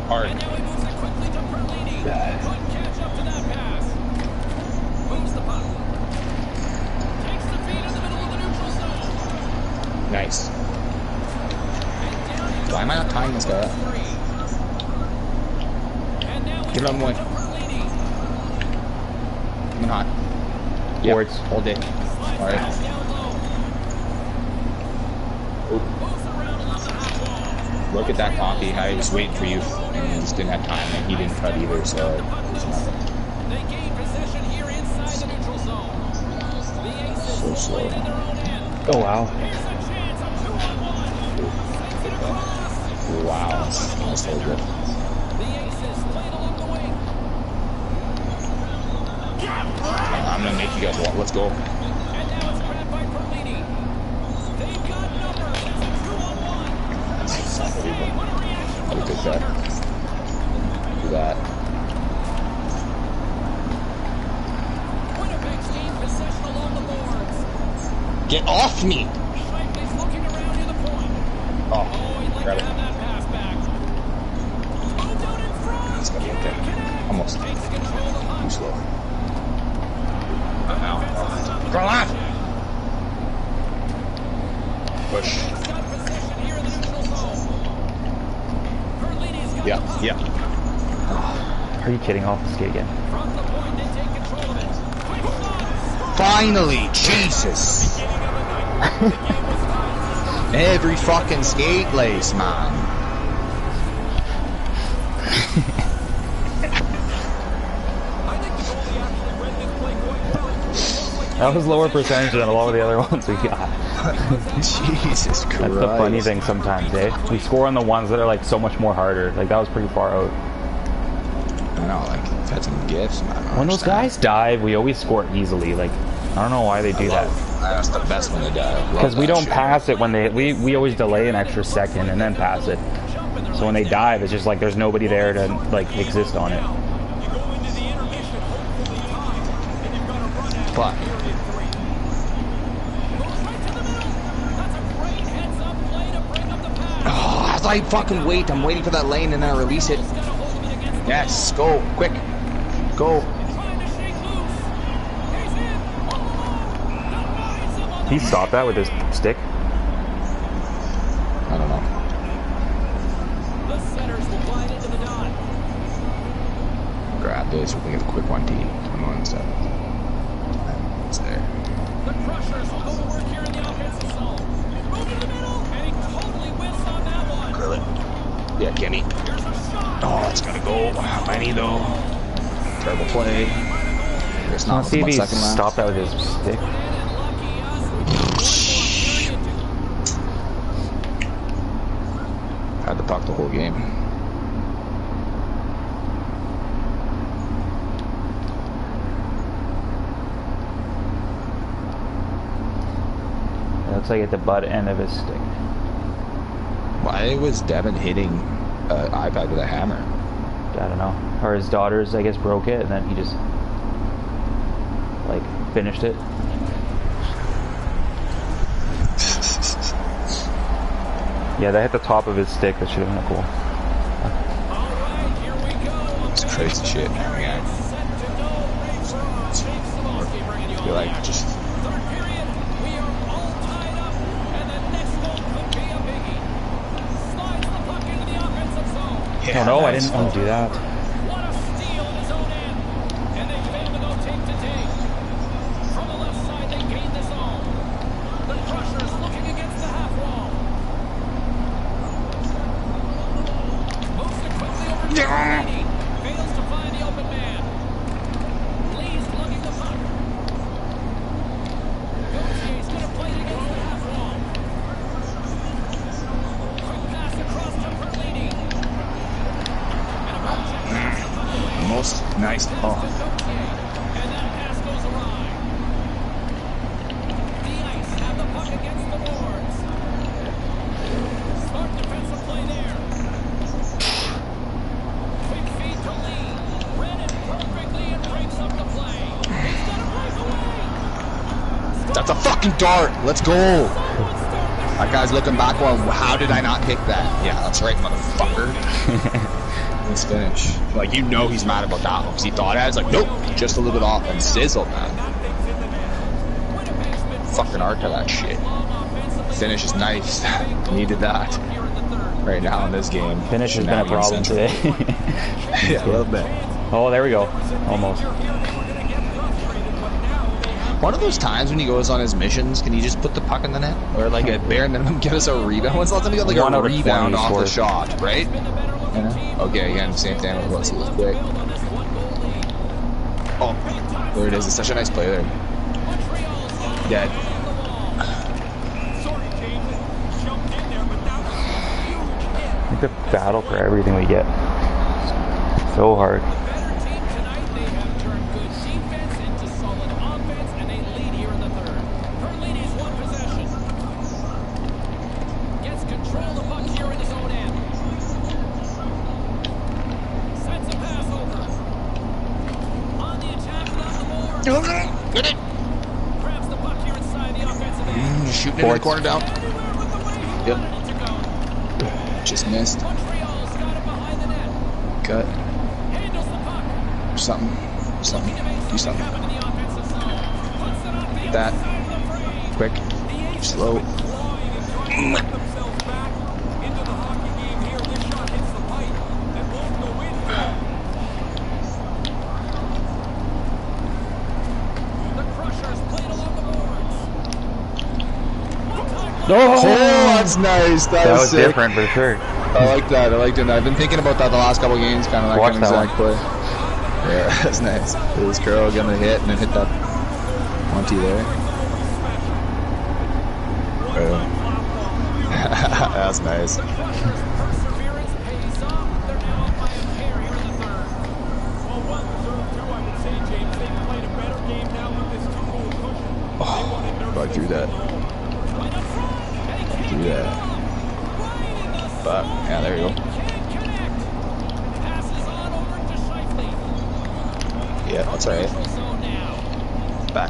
Hard. Get it on one. Coming hot. Yep. Boards. All day. Alright. Look at that copy. I was waiting for you. And he just didn't have time. And he didn't cut either, so it was nothing. They gain possession here inside the neutral zone. The Aces So slow. in their own end. Oh, wow. Here's a chance, a 2-on-1. Sends it across. Wow. That's so good. The Aces played along the wing. I'm gonna make you guys walk. Let's go. And now it's grabbed by Perlini. They've got numbers. It's a 2-on-1. That's unbelievable. What a reaction How from to the take that. Flyers. Do that. Winnipeg's gained possession along the boards. Get off me! Scheifele's looking around near the point. Oh, Oh, he'd like grab to it. have that pass back. Moved out in front. It's gonna be okay. Almost. Takes control of the Too puck. slow. Now. Go on! Push. He's got possession here in the neutral zone. Perlini's got the Yeah, puck. yeah. Are you kidding? Off the skate again. From the point, they take control of it. Quick shot. Finally! Jesus! Every fucking skate lace, man. That was lower percentage than a lot of the other ones we got. Jesus Christ. That's the funny thing sometimes, eh? We score on the ones that are like so much more harder. Like that was pretty far out. I know, like, we've had some gifts, man. I don't When those understand. guys dive, we always score easily. Like, I don't know why they do that. That's the best when they die. Because we don't pass it when they... We always delay an extra second and then pass it. So when they dive, it's just like there's nobody there to, like, exist on it. Fuck. Oh, as I fucking wait, I'm waiting for that lane and then I release it. Yes, go, quick. Go. He stopped that with his stick. I don't know. The centers will glide into the dot. Grab this, we can get a quick 1T. 21-7. It's there. The Crushers will go to work here in the offensive zone. Move to the middle, and he totally whiffs on that one. Grill it. Yeah, Kenny. Here's a shot. Oh, it's gotta go. Many though. Terrible play. There's not Let's see if much he second left. stopped that with his stick. Had the puck the whole game. It looks like at the butt end of his stick. Why was Devin hitting iPad with a hammer? I don't know. Or his daughters, I guess, broke it, and then he just, like, finished it. Yeah, that hit the top of his stick. That should have been cool. It's crazy shit. Yeah. I feel like just... Oh no, I didn't want to do that. What a steal in his own end. And they fail to go take to take. From the left side, they gain the zone. The Crushers looking against the half wall. Moves it quickly over to Perlini. Fails to find the open man. Lee's lugging the puck. Gautier's going to play it against the half wall. Quick pass across to Perlini. Most nice. Oh. And that pass goes awry. The Ice have the puck against the boards. Smart defensive play there. Quick feed to Lee. Read it perfectly and breaks up the play. He's got a breakaway. That's a fucking dart. Let's go. That guy's looking back going, how did I not pick that? Yeah, that's right, motherfucker. Let's finish. Like, you know he's mad about that one because he thought I was like, nope, just a little bit off and sizzled, man. Fucking art to that shit. Finish is nice. Needed that right now in this game. Finish has been a problem today. Yeah, a little bit. Oh, there we go. Almost. One of those times when he goes on his missions, can he just put the puck in the net? Or like at bare minimum, give us a rebound? When's the last time he got like a rebound off the shot, right? Okay, again, same thing with Wesley. Quick. Oh, there it is. It's such a nice play there. Dead. It's a battle for everything we get. So hard. Get it! Shooting in the corner down. Yep. Just missed. Cut. Something. Do something. Get that. Quick. Slow. Oh, that's nice. That was sick. Different for sure. I like that. I liked it. I've been thinking about that the last couple games, kind of that kind of exact play. Yeah, that's nice. It was Carroll getting a hit and then hit that Monty there. That's nice. Oh, I threw that. Yeah. But yeah, there you go. Yeah, that's alright. Back.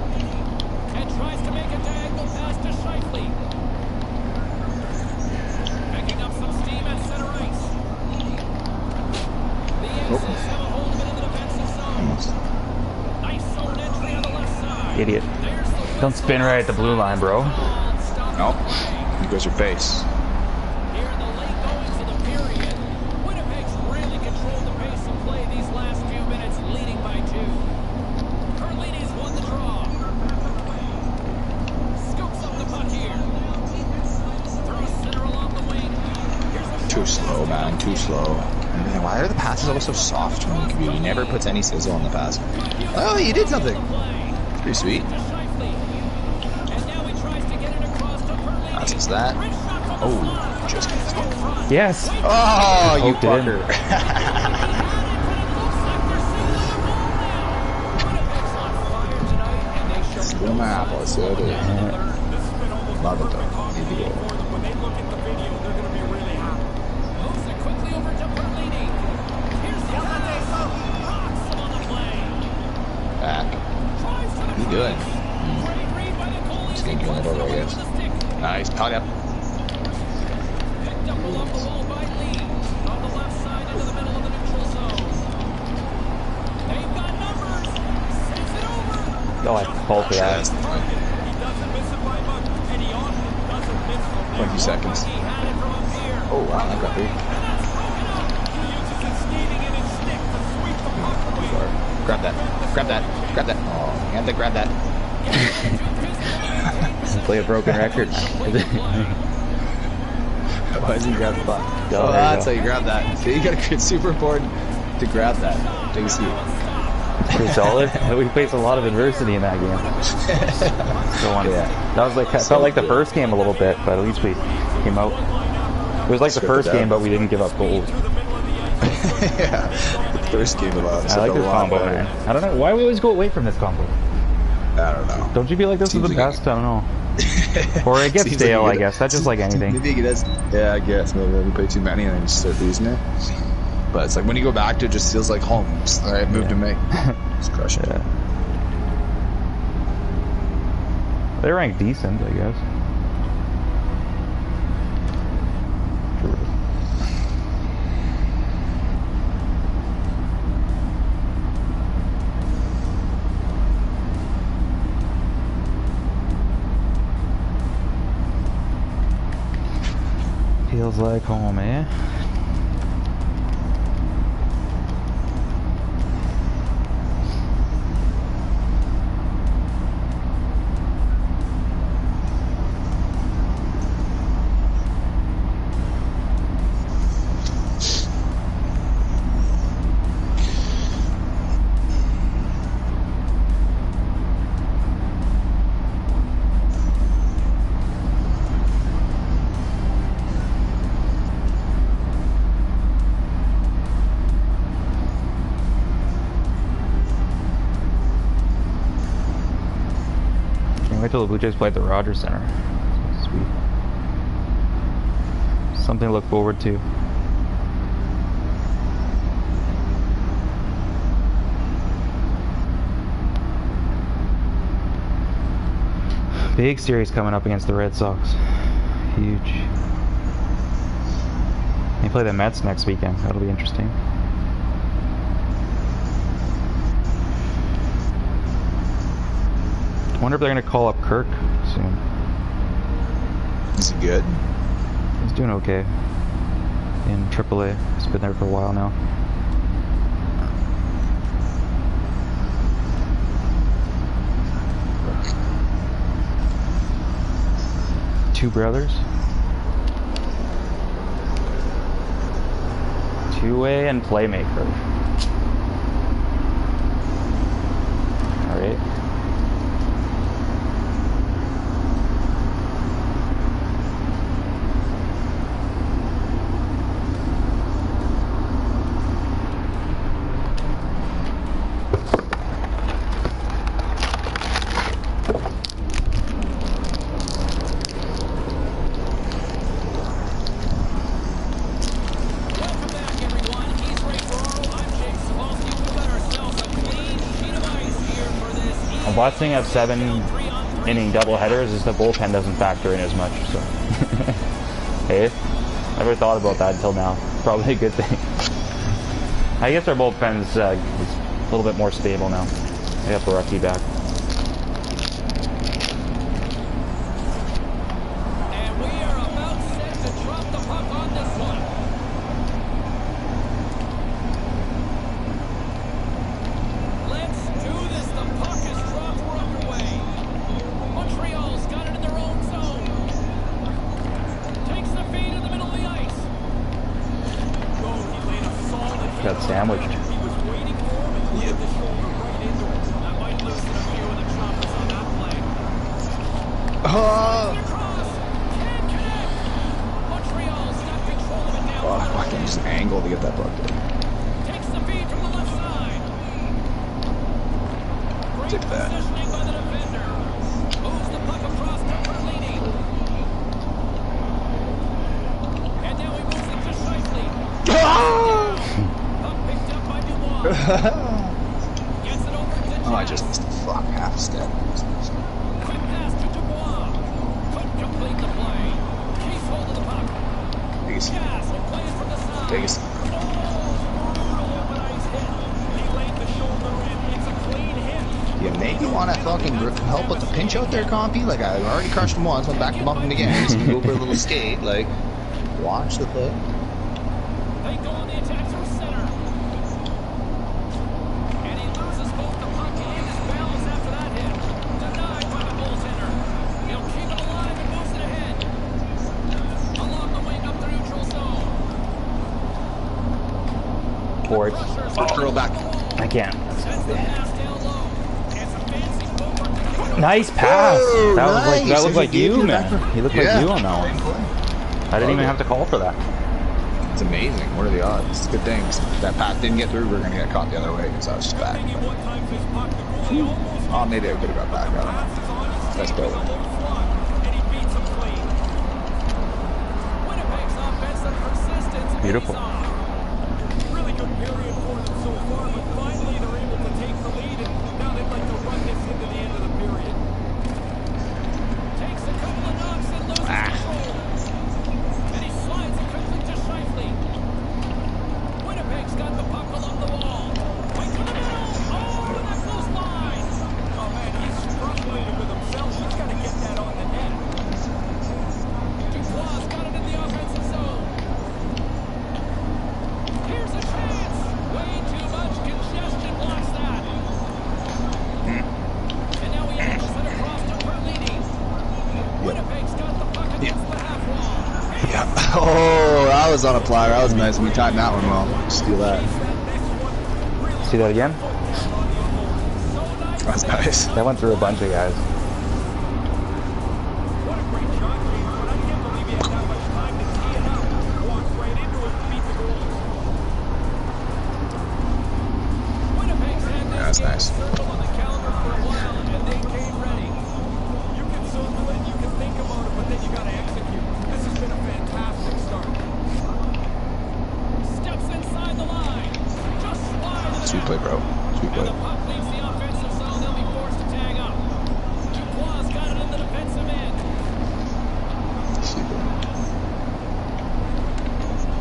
And tries to make a diagonal pass to Shifley. Picking up some steam at center ice. The Aces have a hold of it in the defensive zone. Nice zone entry on the left side. Idiot. Don't spin right at the blue line, bro. Nope. He goes your face. Here in the late goings of the period, Winnipeg's really controlled the pace of play these last few minutes, leading by 2. Carlini's won the draw. Scoops up the puck here. Throws center along the wing. Too slow, man. Too slow. Man, why are the passes always so soft from the community? He never puts any sizzle on the pass. Oh, he did something. It's pretty sweet. That's just that. Oh, just missed. Yes. Oh, you fucker. Still my apple, so it is. Love it though. Need to go. When they look at the video, they're going to be really happy. Moves it quickly over to Perlini. Here's the rocks him on the play. Back. What are you doing? Just gonna kill it over, I guess. Nice, caught up. Picked up along the wall by Lee. On the left side into the middle of the neutral zone. They've got numbers. Sends it over. Oh, I called for that. He doesn't miss it by much, and he often doesn't miss from there. 20 seconds. He had it from up here. Oh, wow, that got big. And that's broken up. He uses his skating and his stick to sweep the puck away. Grab that. Grab that. Grab that. Oh, you have to grab that. Play a broken record. Why does he grab the puck? Oh, that's how you grab that. See, you gotta, it's super important to grab that. Take a seat. Pretty solid. We faced a lot of adversity in that game. So yeah. That was like, I felt like the first game a little bit, but at least we came out. It was like the first game, but we didn't give up goals. Yeah, the first game of us. I like this combo, man. I don't know why we always go away from this combo. I don't know. Don't you feel like this is the best? I don't know. Or it gets stale, I guess. That's just like anything. Maybe it does. Yeah, I guess. Maybe we play too many and then just start losing it. But it's like when you go back to it, just feels like home. Just, all right, move to make. Just crush it. Yeah. They rank decent, I guess. Feels like home, eh? Wait till the Blue Jays play at the Rogers Center. Sweet. Something to look forward to. Big series coming up against the Red Sox. Huge. They play the Mets next weekend. That'll be interesting. I wonder if they're going to call up Kirk soon. Is he good? He's doing okay in AAA. He's been there for a while now. Two brothers. Two-way and playmaker. All right. Blessing of 7-inning doubleheaders is the bullpen doesn't factor in as much. So, hey, never thought about that until now. Probably a good thing. I guess our bullpen's is a little bit more stable now. They got Baraki back. And we are about set to drop the puck on this one. Let's do this. The puck is dropped. We're underway. Montreal's got it in their own zone. Takes the feed in the middle of the ice. Oh, he laid a solid hit. Got sandwiched. He was waiting for him and laid the shoulder right into it. That might loosen a few of the choppers on that play. Across. Can't connect. Montreal's got control of it now. Oh, fucking just angle to get that puck there. Takes the feed from the left side. Great Take that. positioning by the defender. Moves the puck across to Perlini. And now he moves it to Shifley. Puck picked up by Dubois. Gets it over to Jack. Oh, I just missed the fuck half a step. Quick pass to Dubois. Couldn't complete the play. Keeps hold of the puck. Biggest, Gas will play it from the side. biggest. Oh, brutal open-ice hit. He laid the shoulder in. It's a clean hit. You maybe want to fucking help with the pinch out there, compy. Like, I already crushed him once, went back to bump him again. Just go for a little skate. Like, watch the play. They go on the attack through center. And he loses both the puck and his balance after that hit. Denied by the goaltender. He'll keep it alive and moves it ahead. Along the wing up the neutral zone. Forward. Let's throw back. I can't. Sends the pass down low. It's a fancy footwork to get it. Nice pass. Whoa, that was like nice. that looked like He gave you, you man. that- He looked Yeah. like you on that one. I didn't even have to call for that. It's amazing. What are the odds? Good things. If that pass didn't get through, we're going to get caught the other way because I was just back. Thinking what times his puck, the goalie almost Oh, maybe I could have got back. I don't know. passes on his That's team with better. a low slot, and he beats him clean. Winnipeg's offensive persistence pays Beautiful. off. Really good period for them so far, but finally they're able to take the lead, and now they'd like to run this into the end of the period. Takes a couple of knocks and loses control. And he slides it quickly to Shifley. Winnipeg's got the puck along the wall. Right to the middle. Oh, to that close line. Oh, man, he's struggling with himself. He's got to get that on the net. Dubois got it in the offensive zone. Here's a chance. Way too much congestion blocks that. And now he angles it across to Perlini. Winnipeg's got the puck against the half wall. Yeah. Oh, that was on a platter. That was nice. We timed that one well. Steal that. See that again? That's nice. That went through a bunch of guys. What a great shot, James, but I can't believe he had that much time to tee it up. Walks right into it and beats the goal. Winnipeg's had this That's game nice. circled on the calendar for a while, and they came ready. You Sweet boy. And the puck leaves the offensive zone. They'll be forced to tag up. Dubois got it in the defensive end. Sweet boy.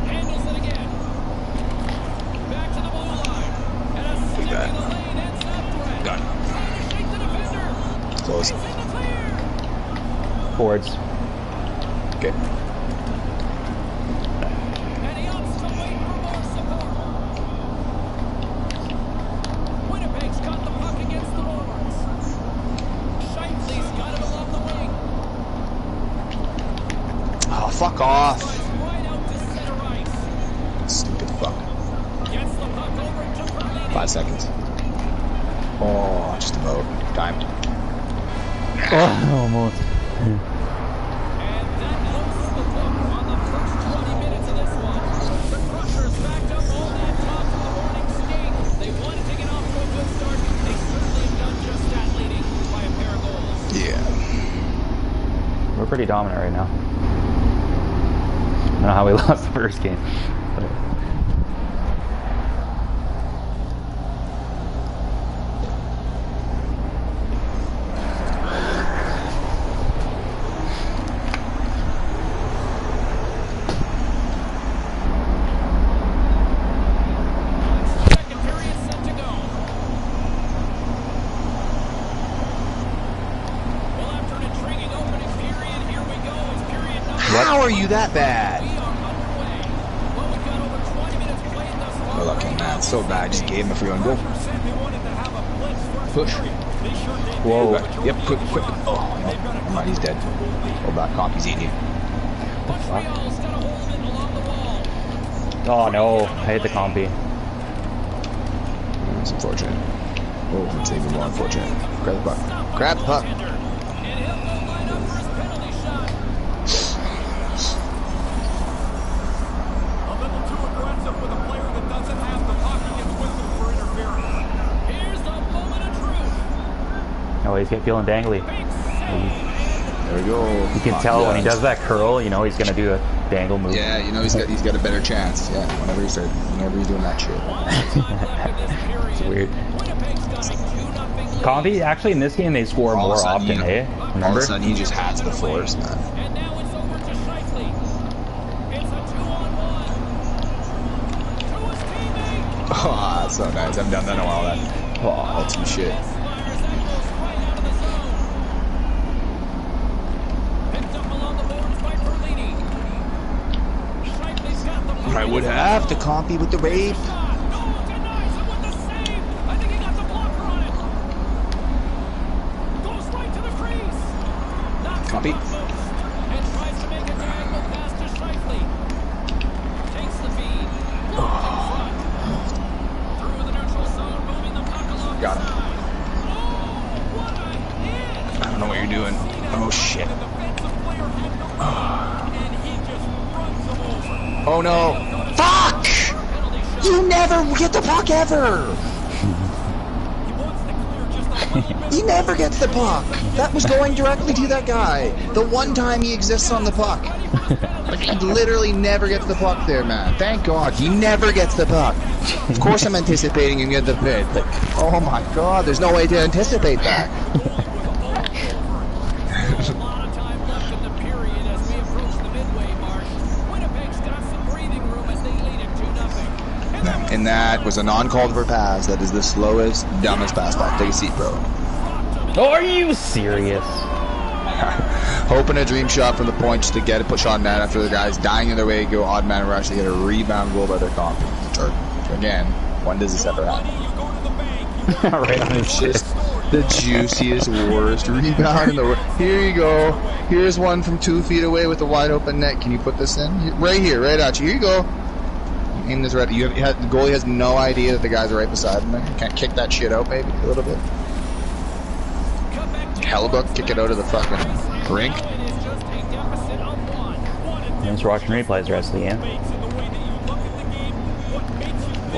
Handles it again. Back to the blue line. And a stick in the lane ends up threat. Done. Trying to shake the defender. Close. He's in the clear. Forwards. Okay. And he opts to wait for more support. Winnipeg's got the puck against the boards. Shifley's got it along the wing. Oh, fuck off. Slides right out to center ice. Stupid fuck. Gets the puck over to Perlini. 5 seconds. Oh, just about. Time. Oh, almost. And that closes the book on the first 20 minutes of this one. The Crushers backed up all that talk from the morning skate. They wanted to get off to a good start. They certainly have done just that, leading by a pair of goals. Yeah. We're pretty dominant right now. I don't know how we lost the first game. But Second period set to go. Well, after an intriguing opening period, here we go. It's period number. How are you that bad? We are underway. Well, we've got over 20 minutes played thus far. Oh, look, man, it's so bad. Just gave him a free on goal. Said they wanted to have a blitz first Push. period. They sure did. Whoa. Yep, quick. Oh, no. Never mind, he's dead. Hold back, Compy's eating you. Montreal's got a hold of it along the wall. oh no, I hit the compy. It's unfortunate. Oh, it's even more unfortunate. Grab the puck. Grab the puck. And he'll go line up for his penalty shot. A little too aggressive with a player that doesn't have the puck and gets whistled for interference. Here's the moment of truth. Oh, he's feeling dangly. Big save. There we go. You can tell when he does that curl, you know he's gonna do a dangle move. Yeah, you know he's got a better chance. Yeah, whenever he's doing that shit. It's weird. Compy, actually in this game they score All of a more sudden, often, you know, eh? All of Remember? a sudden he just has the force, man. And now it's over to Shifley. It's a 2-on-1. To his teammate. Oh, that's so nice. I haven't done that in a while. That's some shit. Fires that goes right out of the zone. Picked up along the boards by Perlini. Shifley's got the puck. I would have to Compy with the rape. Shot. No, denies it with the save. I think he got the blocker on it. Goes right to the crease. Knocks Compy. the puck loose. And tries to make a diagonal pass to Shifley. Takes the feed. Blocked in front. Through the neutral zone, moving the puck along Got the him. side. Oh, what a hit. I don't know what you're doing. Oh shit. The defensive player had no and he just runs him over. Oh no. Fuck! Penalty shot. You never get the puck ever. He wants to clear just a little bit. He never gets the puck. That was going directly to that guy. The one time he exists on the puck. Like, he literally never gets the puck there, man. Thank God. He never gets the puck. Of course I'm anticipating him getting the pit, but oh my God, there's no way to anticipate that. A lot of time left in the period as we approach the midway mark. Winnipeg's got some breathing room as they lead it 2-0. And that was a non-called for pass. That is the slowest, dumbest pass back. Take a seat, bro. Oh, are you serious? Hoping a dream shot from the point just to get it, put shot in net after the guys dying in their way, go odd man rush, they get a rebound goal by their comp. Or, again, when does this ever happen? Right on his It's shit. just the juiciest, worst rebound in the world. Here you go. Here's one from 2 feet away with a wide open net. Can you put this in? Right here, right at you. Here you go. Aim this right. The goalie has no idea that the guys are right beside him. You can't kick that shit out, maybe a little bit. Hellebuck, kick it out of the fucking rink. Thanks for watching replays the rest of the game.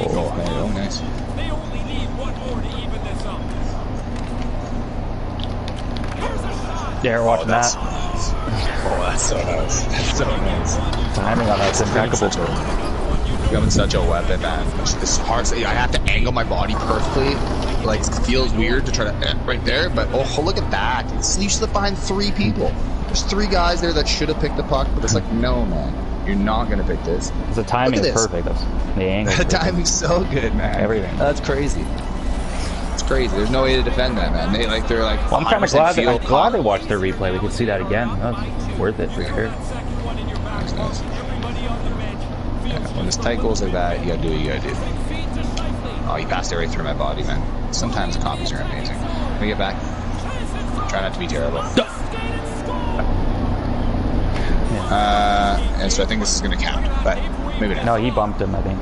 Oh, nice. They only need one more to even this up. Here's a shot. Yeah, we're watching that. Oh, that's so nice. That's so nice. Timing on that's impeccable. becoming such a weapon, man. It's hard. I have to angle my body perfectly. Like, it feels weird to try to right there, but oh, look at that. You slip behind 3 people. There's 3 guys there that should have picked the puck, but it's like, no, man. You're not gonna pick this. The timing is perfect. The angle. The timing's so good, man. Everything. That's crazy. It's crazy. There's no way to defend that, man. They're like. Well, I'm kind of glad they watched their replay. We could see that again. That's worth it for sure. That's nice. Yeah, when there's tight goals like that, you gotta do what you gotta do. Oh, you passed it right through my body, man. Sometimes the copies are amazing. Let me get back. Try not to be terrible. And so I think this is going to count, but maybe not. No, he bumped him, I think.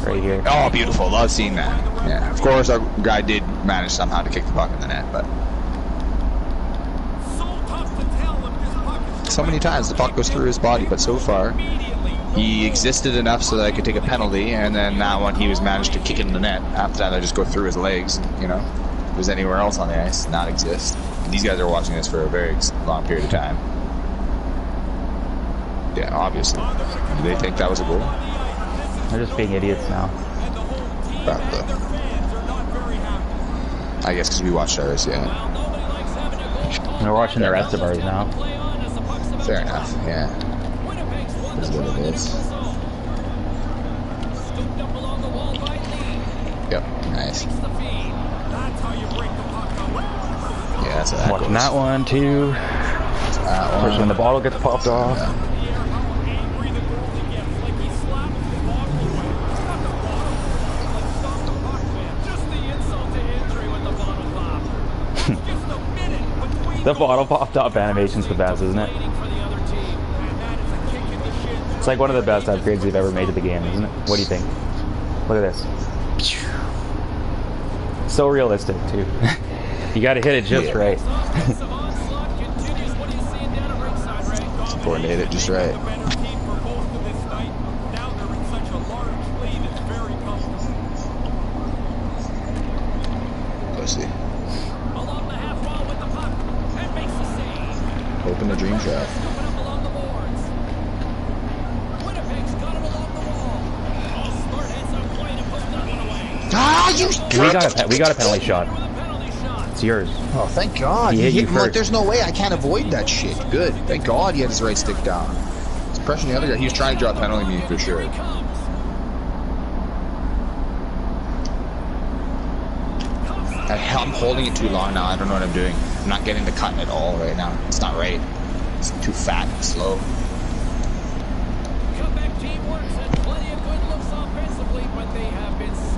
Right here. Oh, beautiful. Love seeing that. Yeah, of course our guy did manage somehow to kick the puck in the net, but so many times the puck goes through his body, but so far he existed enough so that I could take a penalty, and then that one he was managed to kick it in the net. After that I just go through his legs, you know. If it was anywhere else on the ice, not exist. And these guys are watching this for a very long period of time. Yeah, obviously. Do they think that was a goal? They're just being idiots now. Probably. I guess because we watched ours, yeah. They're watching the rest of ours now. Fair enough, yeah. That's what it is. Yep, nice. Yeah, that's what that Watching goes. that one too. Of course, when the bottle gets popped off. Yeah. The bottle popped off animation's the best, isn't it? It's like one of the best upgrades they've ever made to the game, isn't it? What do you think? Look at this. So realistic, too. You gotta hit it just right. Coordinate it just right. Let's see. Open the dream shot. Ah, we got a penalty shot. It's yours. Oh, thank God. He hit you him like first. there's no way I can't avoid that shit. Good. Thank God he had his right stick down. He's pressuring the other guy. He was trying to draw a penalty on me for sure. I'm holding it too long now. I don't know what I'm doing. I'm not getting the cut at all right now. It's not right. It's too fat and slow.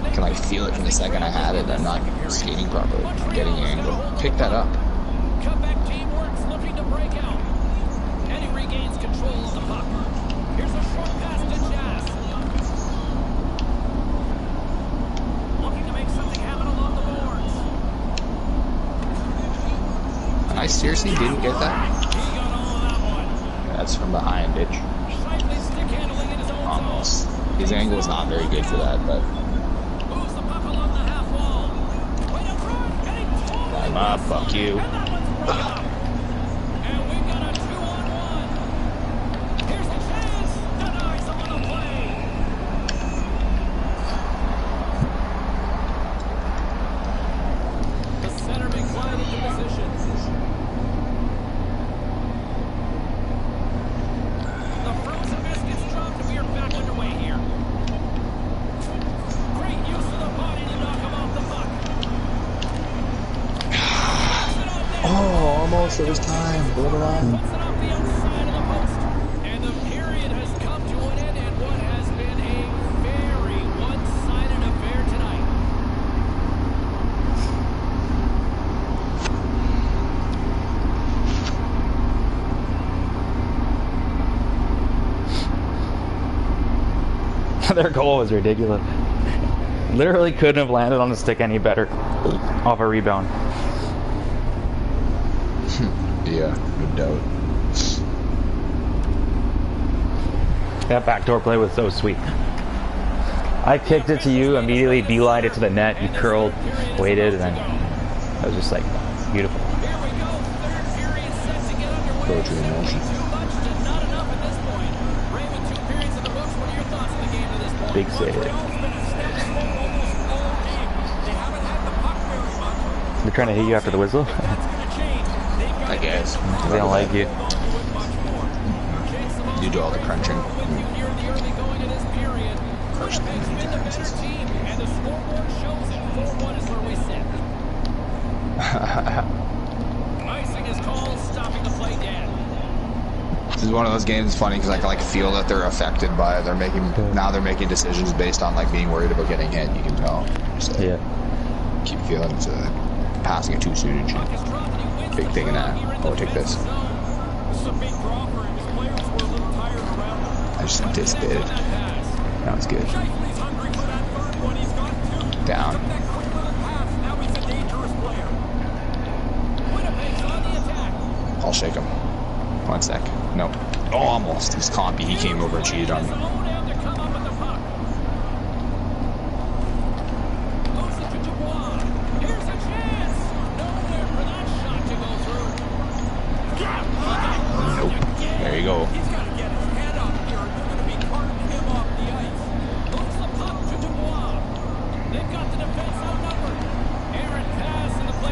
I can like feel it from the second I had it. I'm not skating properly. I'm not getting the angle. Pick that up. Comeback teamwork's looking to break out. And he regains control of the puck. Here's a short pass to Jazz. Looking to make something happen along the boards. I seriously didn't get that? That's from behind, bitch. Almost. His angle is not very good for that, but. I'm up, fuck you. It was time. Go to the line. And the period has come to an end in what has been a very one-sided affair tonight. Their goal was ridiculous. Literally couldn't have landed on the stick any better off a rebound. Yeah, no doubt. That backdoor play was so sweet. I kicked it to you, immediately beelined it to the net, you curled, waited, and then it was just like beautiful. Poetry in motion. Big save. They're trying to hit you after the whistle. I guess. They don't like you. You do all the crunching. Icing is called, stopping the play dead. This is one of those games. It's funny because I can like feel that they're affected by it. They're making decisions based on like being worried about getting hit. You can tell. So, Yeah. Keep feeling it's passing it too soon and shit. Big thing in that. Oh, take this. I just anticipated. That was good. Down. I'll shake him. 1 sec. Nope. Oh, almost. He's compy. He came over and cheated on me. Nope. There you go.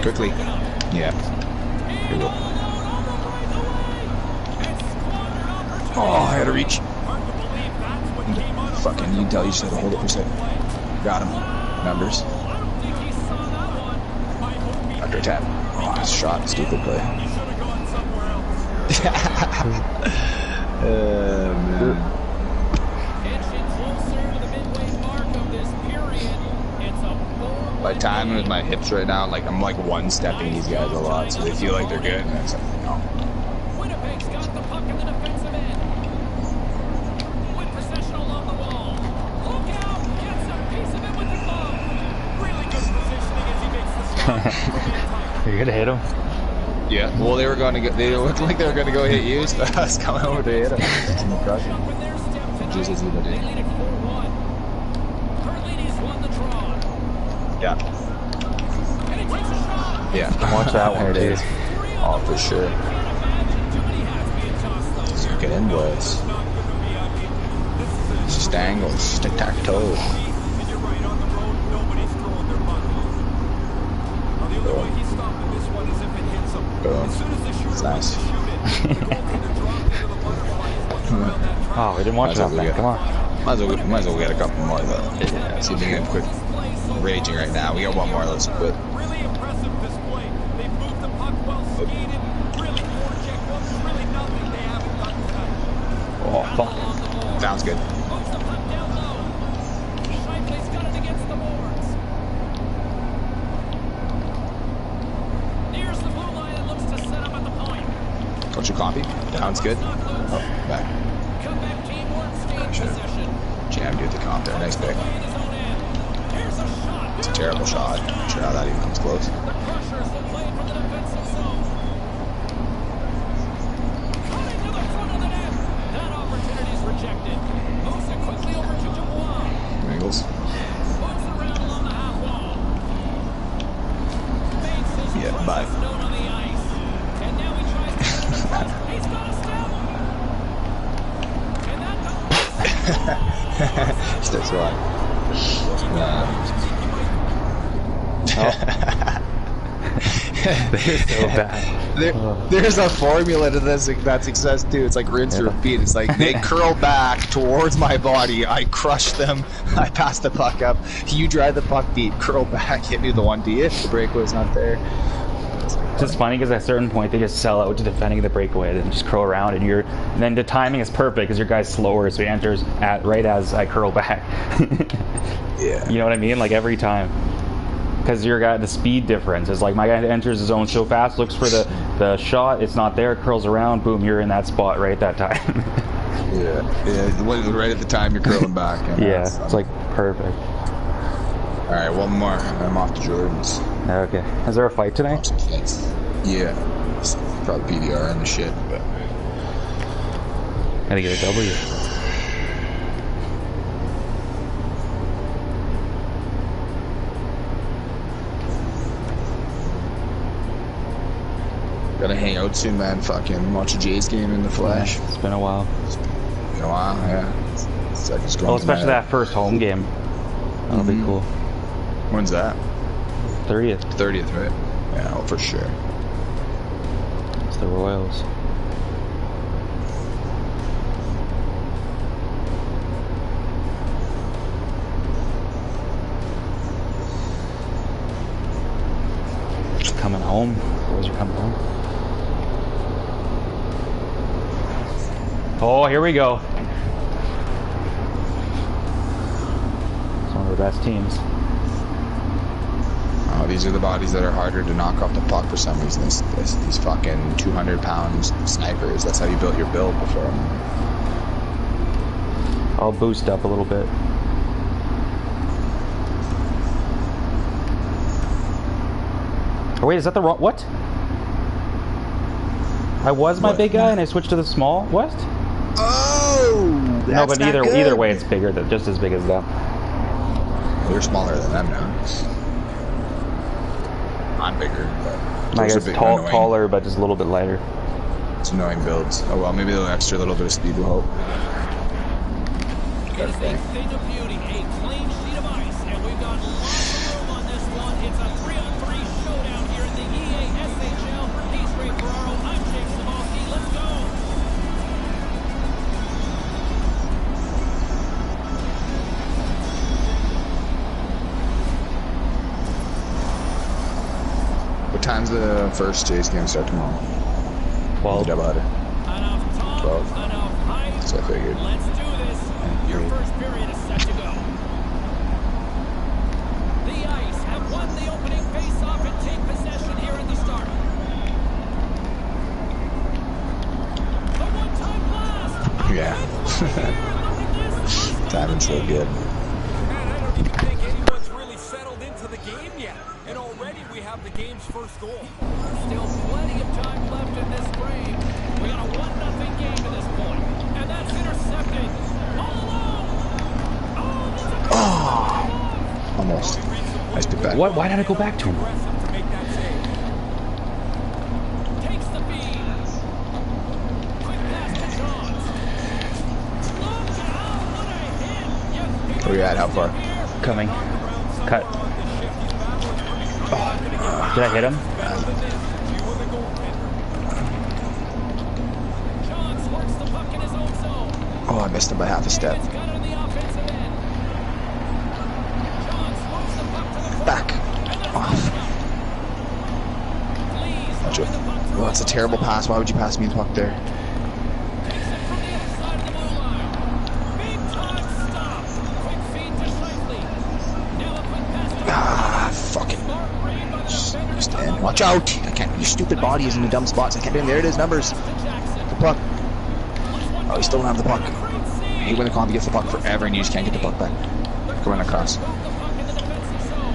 Quickly. Yeah. Here we go. Oh, I had to reach. Fucking, you can tell you just had to hold it for a second. Got him. Numbers. After attack. Oh, nice shot. Stupid play. Man. By timing with my hips right now, like I'm like one-stepping these guys a lot, so they feel like they're good, and it's like, no. Winnipeg's got the puck in the defensive end. With possession along the wall. Look out! Gets a piece of it with the glove. Really good positioning as he makes the stop. You're gonna hit him? Yeah. Well, they were going to go. They looked like they were going to go hit you, so I was coming over to hit him. Jesus, even did. Yeah. Yeah. Watch that one, dude. Oh, for sure. Get in, boys. Just angles. Tic-tac-toe. Boom. It's nice. Oh, we didn't watch that thing. Come on. Might as well get a couple more, though. Yeah, see if we can get quick. Raging right now. We got one more. Let's quit. Really impressive display. They moved the puck well skated. Really forecheck. Well, there's really nothing they haven't done tonight. Oh, fuck. Sounds good. Moves the puck down low. Shifley's got it against the boards. Nears the blue line and looks to set up at the point. Don't you copy? Sounds good. Oh, back. Comeback teamwork, staying possession. Jam dude the comp there. Nice pick. In his own end. Here's a shot. It's a terrible shot. Not sure how that even comes close. The Crushers will play from the defensive zone. Cutting to the front of the net. That opportunity is rejected. Moves it quickly over to Dubois. Angles. Moves around along the half wall. Bates is Yeah, bye. known on the ice. And now he tries to get the front. He's got a stab. And that Sticks wide. They're so bad. There's a formula to this that success too. It's like rinse and repeat. It's like they curl back towards my body, I crush them, I pass the puck up, you drive the puck deep, curl back, hit me with the 1D if the breakaway's not there. It's just funny because at a certain point they just sell out to defending the breakaway and just curl around, and then the timing is perfect because your guy's slower, so he enters at right as I curl back. Yeah. You know what I mean? Like every time. Because your guy, the speed difference is like my guy enters his zone so fast, looks for the shot, it's not there, curls around, boom, you're in that spot right that time. Yeah, right at the time you're curling back. Yeah, it's like perfect. All right, one more. I'm off to Jordan's. Okay. Is there a fight tonight? Yeah, it's probably PDR and the shit. But Gotta get a W. gotta hang out soon, man. Fucking watch a Jays game in the flesh. It's been a while. It's been a while, yeah. So Well, especially that first home game. That'll be cool. When's that? 30th. 30th, right? Yeah, oh, for sure. It's the Royals. Coming home. Boys are coming home. Oh, here we go. It's one of the best teams. Oh, these are the bodies that are harder to knock off the puck for some reason. These fucking 200-pound snipers. That's how you built your build before. I'll boost up a little bit. Oh, wait, is that the wrong... What? I was my big guy and I switched to the small? What? Oh! No, but either way, it's bigger, just as big as them. You're smaller than them now. I'm bigger, but My guy's taller, but just a little bit lighter. It's annoying builds. Oh well, maybe a little extra little bit of speed will help. It is a thing of beauty, a clean sheet of ice, and we've got lots of room on this one. It's a 3-on-3 showdown here in the EASHL. He's Ray Ferraro, I'm Jake Savalsky. Let's go! What time's the first Jays game start tomorrow? 12. Enough talk, 12. enough hype. So I figured. Let's do this. Your first period is set to go. The Ice have won the opening face-off and take possession here at the start. The one-time blast. Yeah. Timing's so good. Man, I don't even think anyone's really settled into the game yet. And already we have the game's first goal. Still plenty of time left in this frame. We got a 1-0 game to this point. And that's intercepted. All alone. Oh! Almost. Nice to back. What? Why did I go back to him? Aggressive to make that save. Takes the feed. Quick pass to Johns. Look out, what a hit. Yes, Where you at? How far? Coming. Cut. Oh. Did I hit him? Johns works the puck in his own zone. Oh, I missed him by half a step. It's got on the offensive end. Johns works the puck to the front. Back. Off. Please, Watch it. moving the puck Oh, that's a terrible pass. Why would you pass me the puck there? Takes it from the other side of the blue line. Big time stop. Quick feed to Shifley. Now a quick pass to Ah, fucking. Smart read by the defender. Just in. Watch out! I can't. Your stupid body is in the dumb spots. I can't do it. There it is. Numbers. To Jackson. The puck. Oh, he still don't have the puck. Great I save. hate when the comp gets the puck forever and you just can't get the puck back. Going across. Broke the puck in the defensive zone.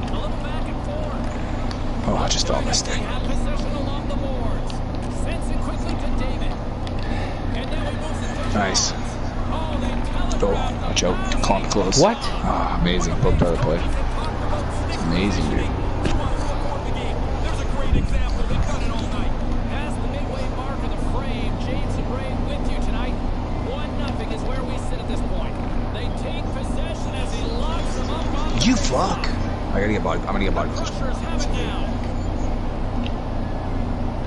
A little back and forth. Oh, I just fell on my stick. They have possession along the boards. Sends it quickly to David. And now he moves it to Nice. Johns. Oh, they Go. telegraph. Watch out. Comp close. What? Ah, amazing. Poked out of play. It's amazing, dude. There's a great example. They've done it all night. Past the midway mark of the frame, James and Ray with you tonight. 1-0 is where we sit at this point. They take possession as he locks them up on the You fuck. I gotta get body. I'm gonna get body. Crushers have it now.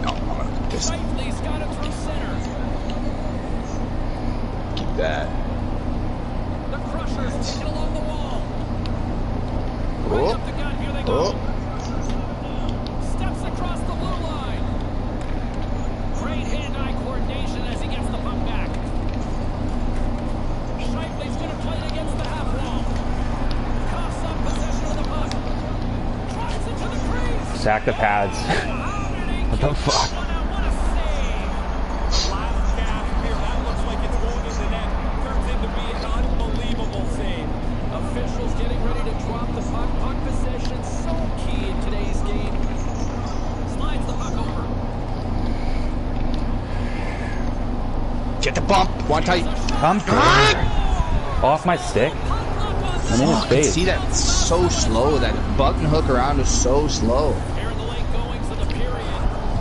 No, I'm gonna just Shifley's got it through center. keep that. The Crushers take it along the wall. Right Oh. up the gut, here they go. Oh. Steps across the blue line. Great hand-eye coordination as he gets the puck back. Shifley's going to play it against the half wall. Coughs up possession of the puck. Drives it to the crease. Sack the pads. What the fuck? What a save. Last gasp here. That looks like it's going in the net. Turns into be an unbelievable save. Officials getting ready to drop the puck. Puck possession so key in today's game. Slides the puck over. Get the bump. One tight. I'm good. Off my stick. I'm in his Oh, I face. see that so slow. That button hook around is so slow. Here in the late goings of the period,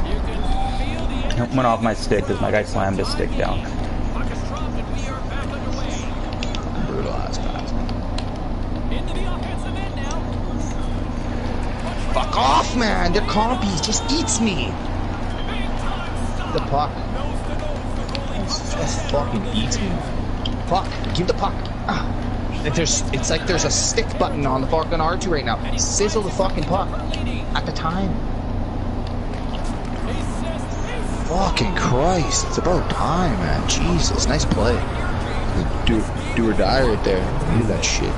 you can feel the energy. Went off my stick because my guy slammed his stick down. Puck is fuck off, man. They're compies. Just eats me. The puck. Just fucking eats me. Puck. Give the puck. Ah. It's like there's a stick button on the fucking R2 right now. Sizzle the fucking puck. At the time. Fucking Christ. It's about time, man. Jesus. Nice play. Do or die right there. Do that shit.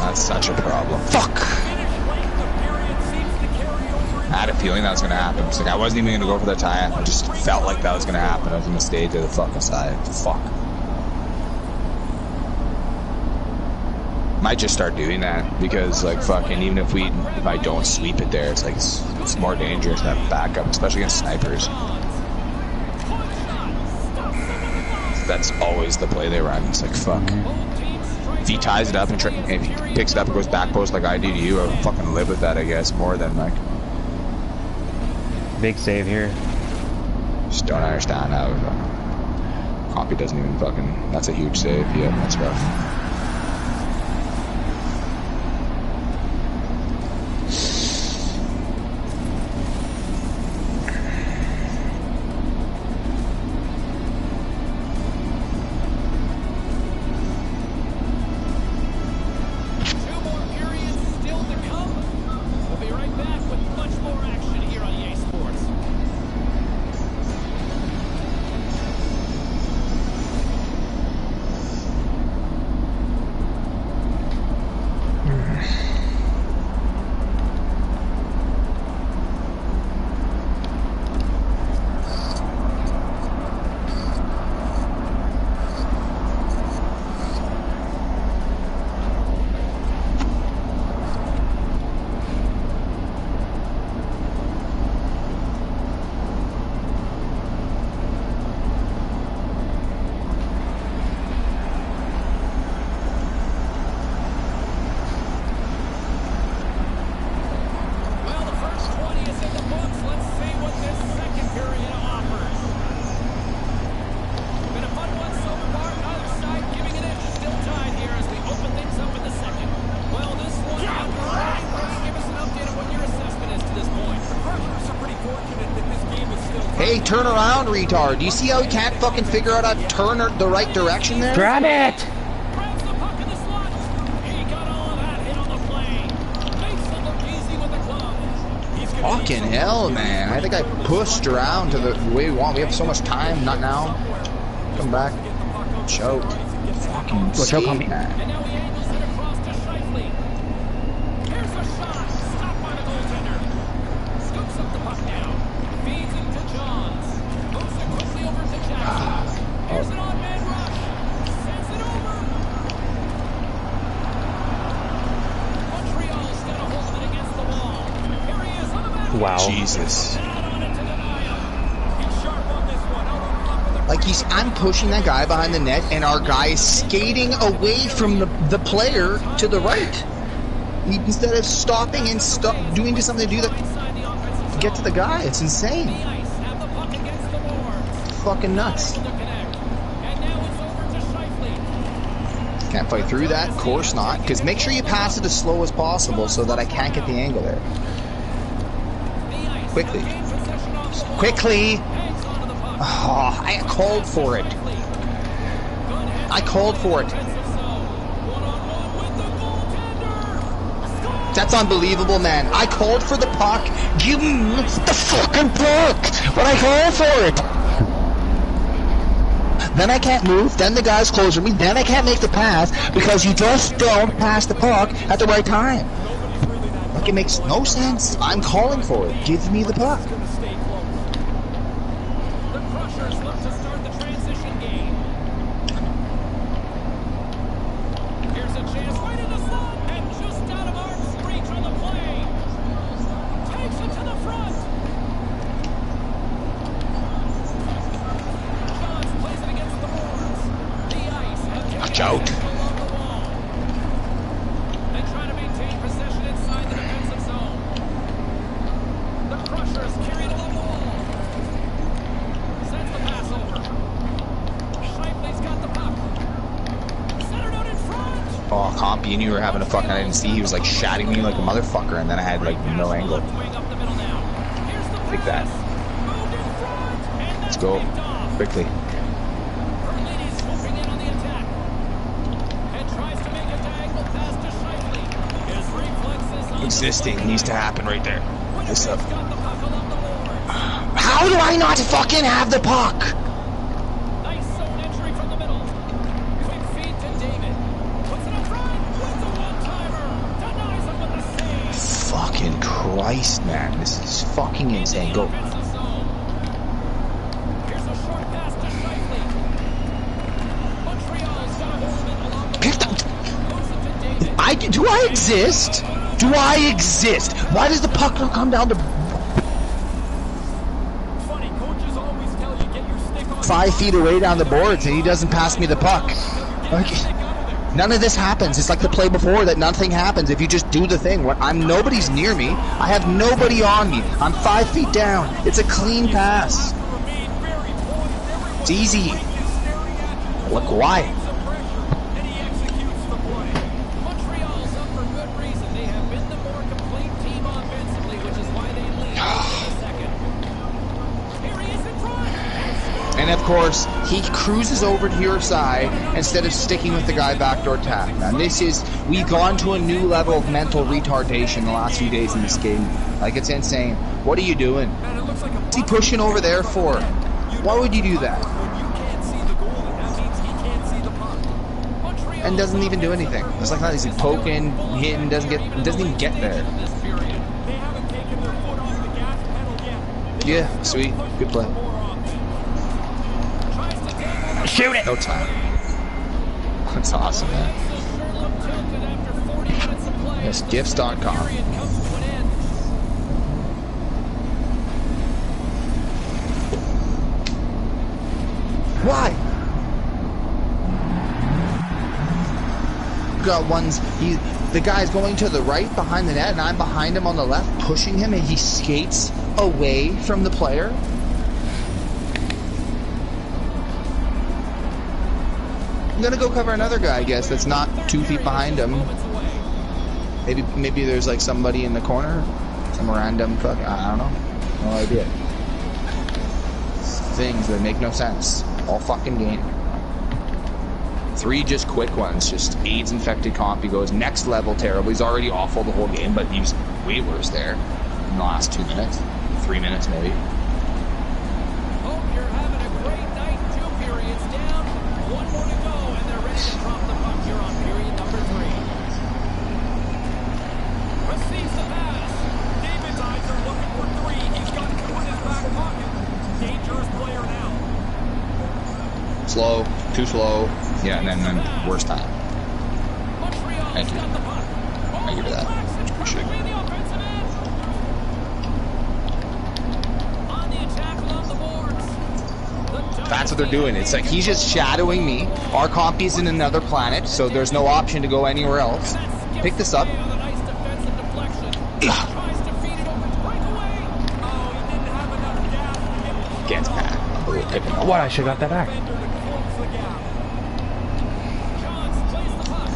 That's such a problem. Fuck! I had a feeling that was going to happen. It's like I wasn't even going to go for the tie. I just felt like that was going to happen. I was going to stay to the fucking side. Fuck. Might just start doing that because, like, fucking, even if I don't sweep it there, it's like it's more dangerous to have backup, especially against snipers. That's always the play they run. It's like, fuck. If he ties it up and if he picks it up and goes back post like I do to you, I'll fucking live with that, I guess, more than like. Big save here. Just don't understand how Copy doesn't even fucking. That's a huge save. Yeah, that's rough. Hey, turn around, retard. Do you see how he can't fucking figure out how to turn the right direction there? Grab it! Grabs the puck in the slot. He got all of that hit on the play. Makes it look easy with the glove. Fucking hell, man. I think I pushed around to the way we want. We have so much time. Not now. Come back. Choke. Fucking choke on me. And now he angles it across to Shifley. Here's a shot. Stopped by the goaltender. Scoops up the puck now. Feeds it to Johns. Moves it quickly over to Jackson. Here's an on-man rush. Sends it over. Montreal's got a hold of it against the wall. Here he is on the back. Wow. Jesus. Out on it to deny him. He's sharp on this one. Out on top of the Like I'm pushing that guy behind the net, and our guy is skating away from the player to the right. Instead of stopping and doing something to do that, to get to the guy. It's insane. Have the puck against the boards. Fucking nuts. To connect. And now it's over to Shifley. Can't fight through that? Of course not. Because make sure you pass it as slow as possible so that I can't get the angle there. Quickly. Quickly! Oh, I called for it. I called for it. That's unbelievable, man. I called for the puck. Give me the fucking puck! But I called for it! Then I can't move, then the guy's closer to me, then I can't make the pass because you just don't pass the puck at the right time. Like, it makes no sense. I'm calling for it. Give me the puck. The Crushers look to start the transition game. Watch out. They try to maintain possession inside the defensive zone. The Crushers carry it along the wall. Sends the pass over. Shifley's got the puck. Centered out in front. Oh, Compy, you were having a fucking, I didn't see. He was like shatting me like a motherfucker, and then I had like no angle. Left wing up the middle now. Here's the Like that. pass. Moved in front. And Let's that's go. picked off. Quickly. Berlini's swooping in on the attack. And tries to make a diagonal pass to Shifley. His reflexes on Existing needs to happen right there. This up. Winnipeg's got the puck along the boards. How do I not fucking have the puck? Nice zone entry from the middle. Quick feed to David. Puts it up front. Wins a one-timer. Denies him with the save. Fucking Christ, man. This is fucking insane. Go. Offensive zone. Here's a short pass to Shifley. Montreal's got a hold of it along the Pick wall. the- Moves it to David. Do I exist? Do I exist? Why does the puck not come down to Funny, coaches always tell you get your stick on 5 feet away down the boards and he doesn't pass me the puck? Like, none of this happens. It's like the play before that nothing happens if you just do the thing. Nobody's near me. I have nobody on me. I'm 5 feet down. It's a clean pass. remain very poised. It's easy. Everyone is staring at you. Look why. Some pressure, and he executes the play. Montreal's up for good reason. They have been the more complete team offensively, which is why they lead in the second. Here he is in front. And of course, he cruises over to your side instead of sticking with the guy backdoor tap. Now we've gone to a new level of mental retardation the last few days in this game. Like, it's insane. What are you doing? And it looks like a What's he pushing over there for? Why would you do that? when you can't see the goal, that means he can't see the puck. Montreal And doesn't even do anything. It's like, he's poking, hitting, doesn't even get there. this period. They haven't taken their foot off the gas pedal yet. Yeah, sweet. Good play. More offense. Tries to take Shoot it! No time. That's awesome, man. sure looked tilted after 40 minutes of play. Yes, gifts.com. Period comes to an end. Why? Got ones. The guy's going to the right behind the net, and I'm behind him on the left, pushing him, and he skates away from the player. I'm gonna go cover another guy, I guess, that's not 2 feet behind him. Moments away. Maybe there's like somebody in the corner, some random fuck. I don't know. No idea. Things that make no sense. All fucking game. 3 just quick ones. Just AIDS infected comp. He goes next level terrible. He's already awful the whole game, but he was way worse there in the last 2 minutes, 3 minutes maybe. Hope you're having a great night. 2 periods down. 1 more to go, and they're ready to drop the puck here on period number 3. Receives the pass. David's eyes are looking for 3. He's got 2 in his back pocket. Dangerous player now. Slow, too slow. Yeah, and then worst time. Montreal's Thank you. got the puck. Thank you for that. Appreciate it. Between the offensive end. On the attack along the boards. That's what they're doing. It's like he's just shadowing me. Our compy's in another planet, so there's no option to go anywhere else. Pick this up. With a nice defensive deflection. Tries to feed it over to breakaway. Oh, he didn't have enough gas to get Gets back. Unbelievable. Pick him up. What? I should have got that back. defender to close the gap. Johns plays the puck.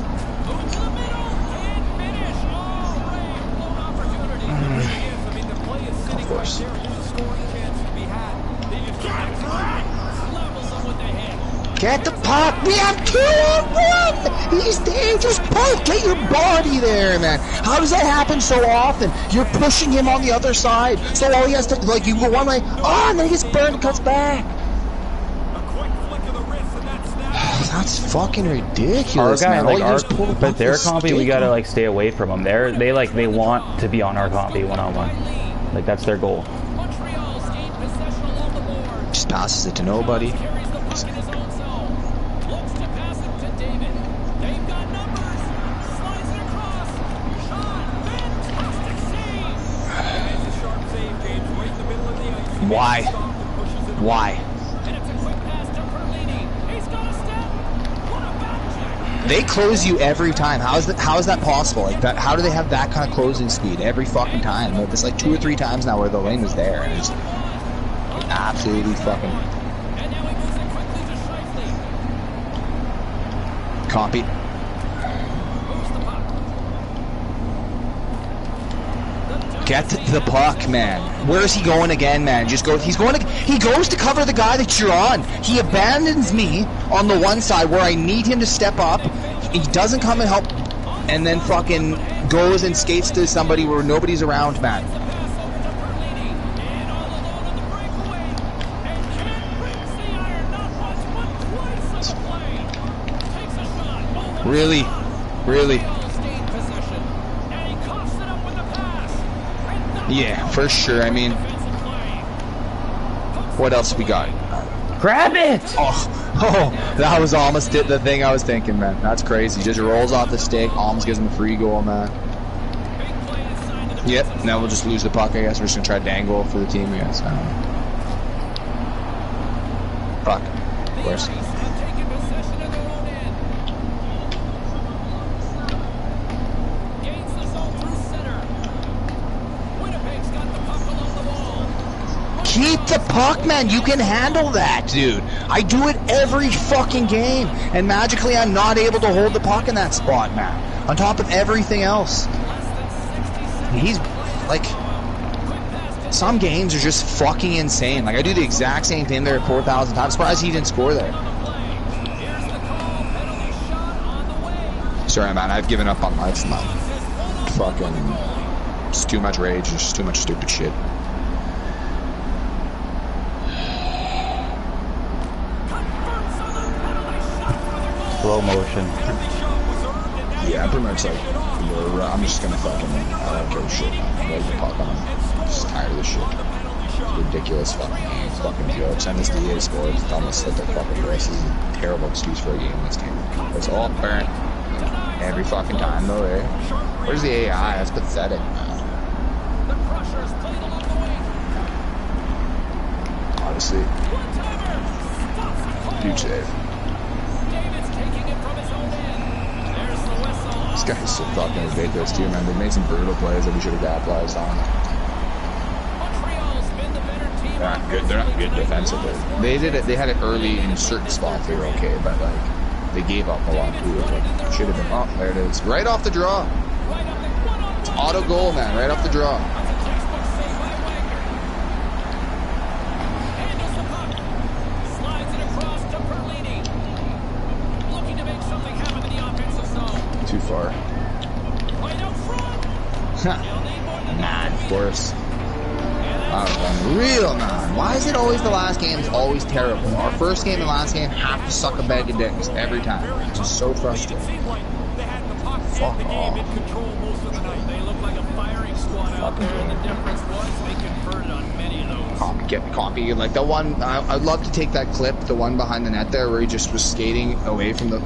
Move to the middle. And finish. Oh, Ray. Blown opportunity. It really is. I mean, the play is sitting right course. there. There's a scoring chance to be had. They just Levels him with the hit. Get the puck! We have 2 on 1! He's there! Just poke! Get your body there, man! How does that happen so often? You're pushing him on the other side, so all he has to, like, you go one way, oh, and then he gets burned and cuts back! a quick flick of the wrist and that snap. That's fucking Our ridiculous, guy, man. All like you do our, is pull the but puck their with the compy, we stick. gotta like stay away from them. They want to be on our compy one-on-one. Like that's their goal. Montreal's gained possession along the board. Just passes it to nobody. Carries the puck in his own zone. Looks to pass it to David. They've got numbers. Slides it across. Shot. Fantastic save. It's a sharp save, James, right in the middle of the ice. He Why? makes a stop and pushes it Why? And it's a quick pass to Perlini. He's got a step. What a back check. They close you every time. How is that possible? Like that? How do they have that kind of closing speed every fucking time? Like, there's like 2 or 3 times now where the lane was there, and it's absolutely fucking copy. Get the puck, man. Where is he going again, man? He goes to cover the guy that you're on. He abandons me on the one side where I need him to step up. He doesn't come and help, and then fucking goes and skates to somebody where nobody's around, man. Really? Really? Yeah, for sure. I mean, what else we got? Grab it! Oh, that was almost the thing I was thinking, man. That's crazy. Just rolls off the stick. Almost gives him a free goal, man. Yep. Now we'll just lose the puck, I guess. We're just gonna try dangle for the team, I guess. I don't know. Puck. Of course. Keep the puck, man. You can handle that, dude. I do it every fucking game. And magically, I'm not able to hold the puck in that spot, man. On top of everything else. He's, like... Some games are just fucking insane. Like, I do the exact same thing there 4,000 times. I'm surprised he didn't score there. Sorry, man. I've given up on life, man. Fucking... It's too much rage. It's just too much stupid shit. Slow motion. Yeah, I'm pretty much like, I'm just gonna fucking, I don't give a shit, man. I'm ready to puck on him. I'm just tired of this shit. It's ridiculous fucking games, fucking jokes. And this DA scores, it's almost like a fucking race. This is a terrible excuse for a game in this game. It's all burnt every fucking time though, eh? Where's the AI? That's pathetic, man. Honestly. Huge save. This guy's so fucking ridiculous too, man. They made some brutal plays that we should have capitalized on. They're not good defensively. They did it. They had it early in certain spots. They were okay, but like they gave up a lot too. Like, should have been. Oh, there it is. Right off the draw. It's auto goal, man. Right off the draw. Too far. Nah, of course. That was unreal, man. Why is it always the last game is always terrible? Our first game and last game have to suck a bag of dicks every time. It's just so frustrating. Fuck off. They look like a firing squad out there, and the difference was they converted on many of those. Copy. Like the one, I'd love to take that clip, the one behind the net there, where he just was skating away from the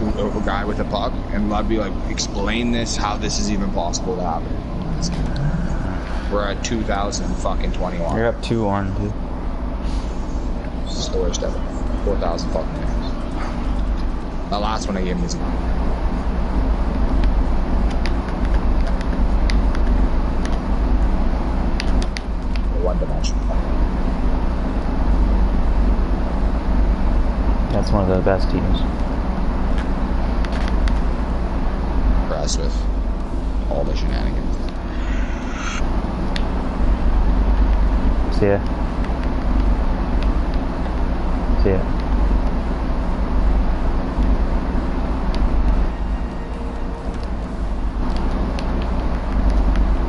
guy with the puck, and I'd be like, explain this, how this is even possible to happen. We're at 2021. You're up 2-1, dude. This is the worst ever. 4,000 fucking games. The last one I gave him was one-dimensional. That's one of the best teams. Impressed with all the shenanigans. See ya. See ya.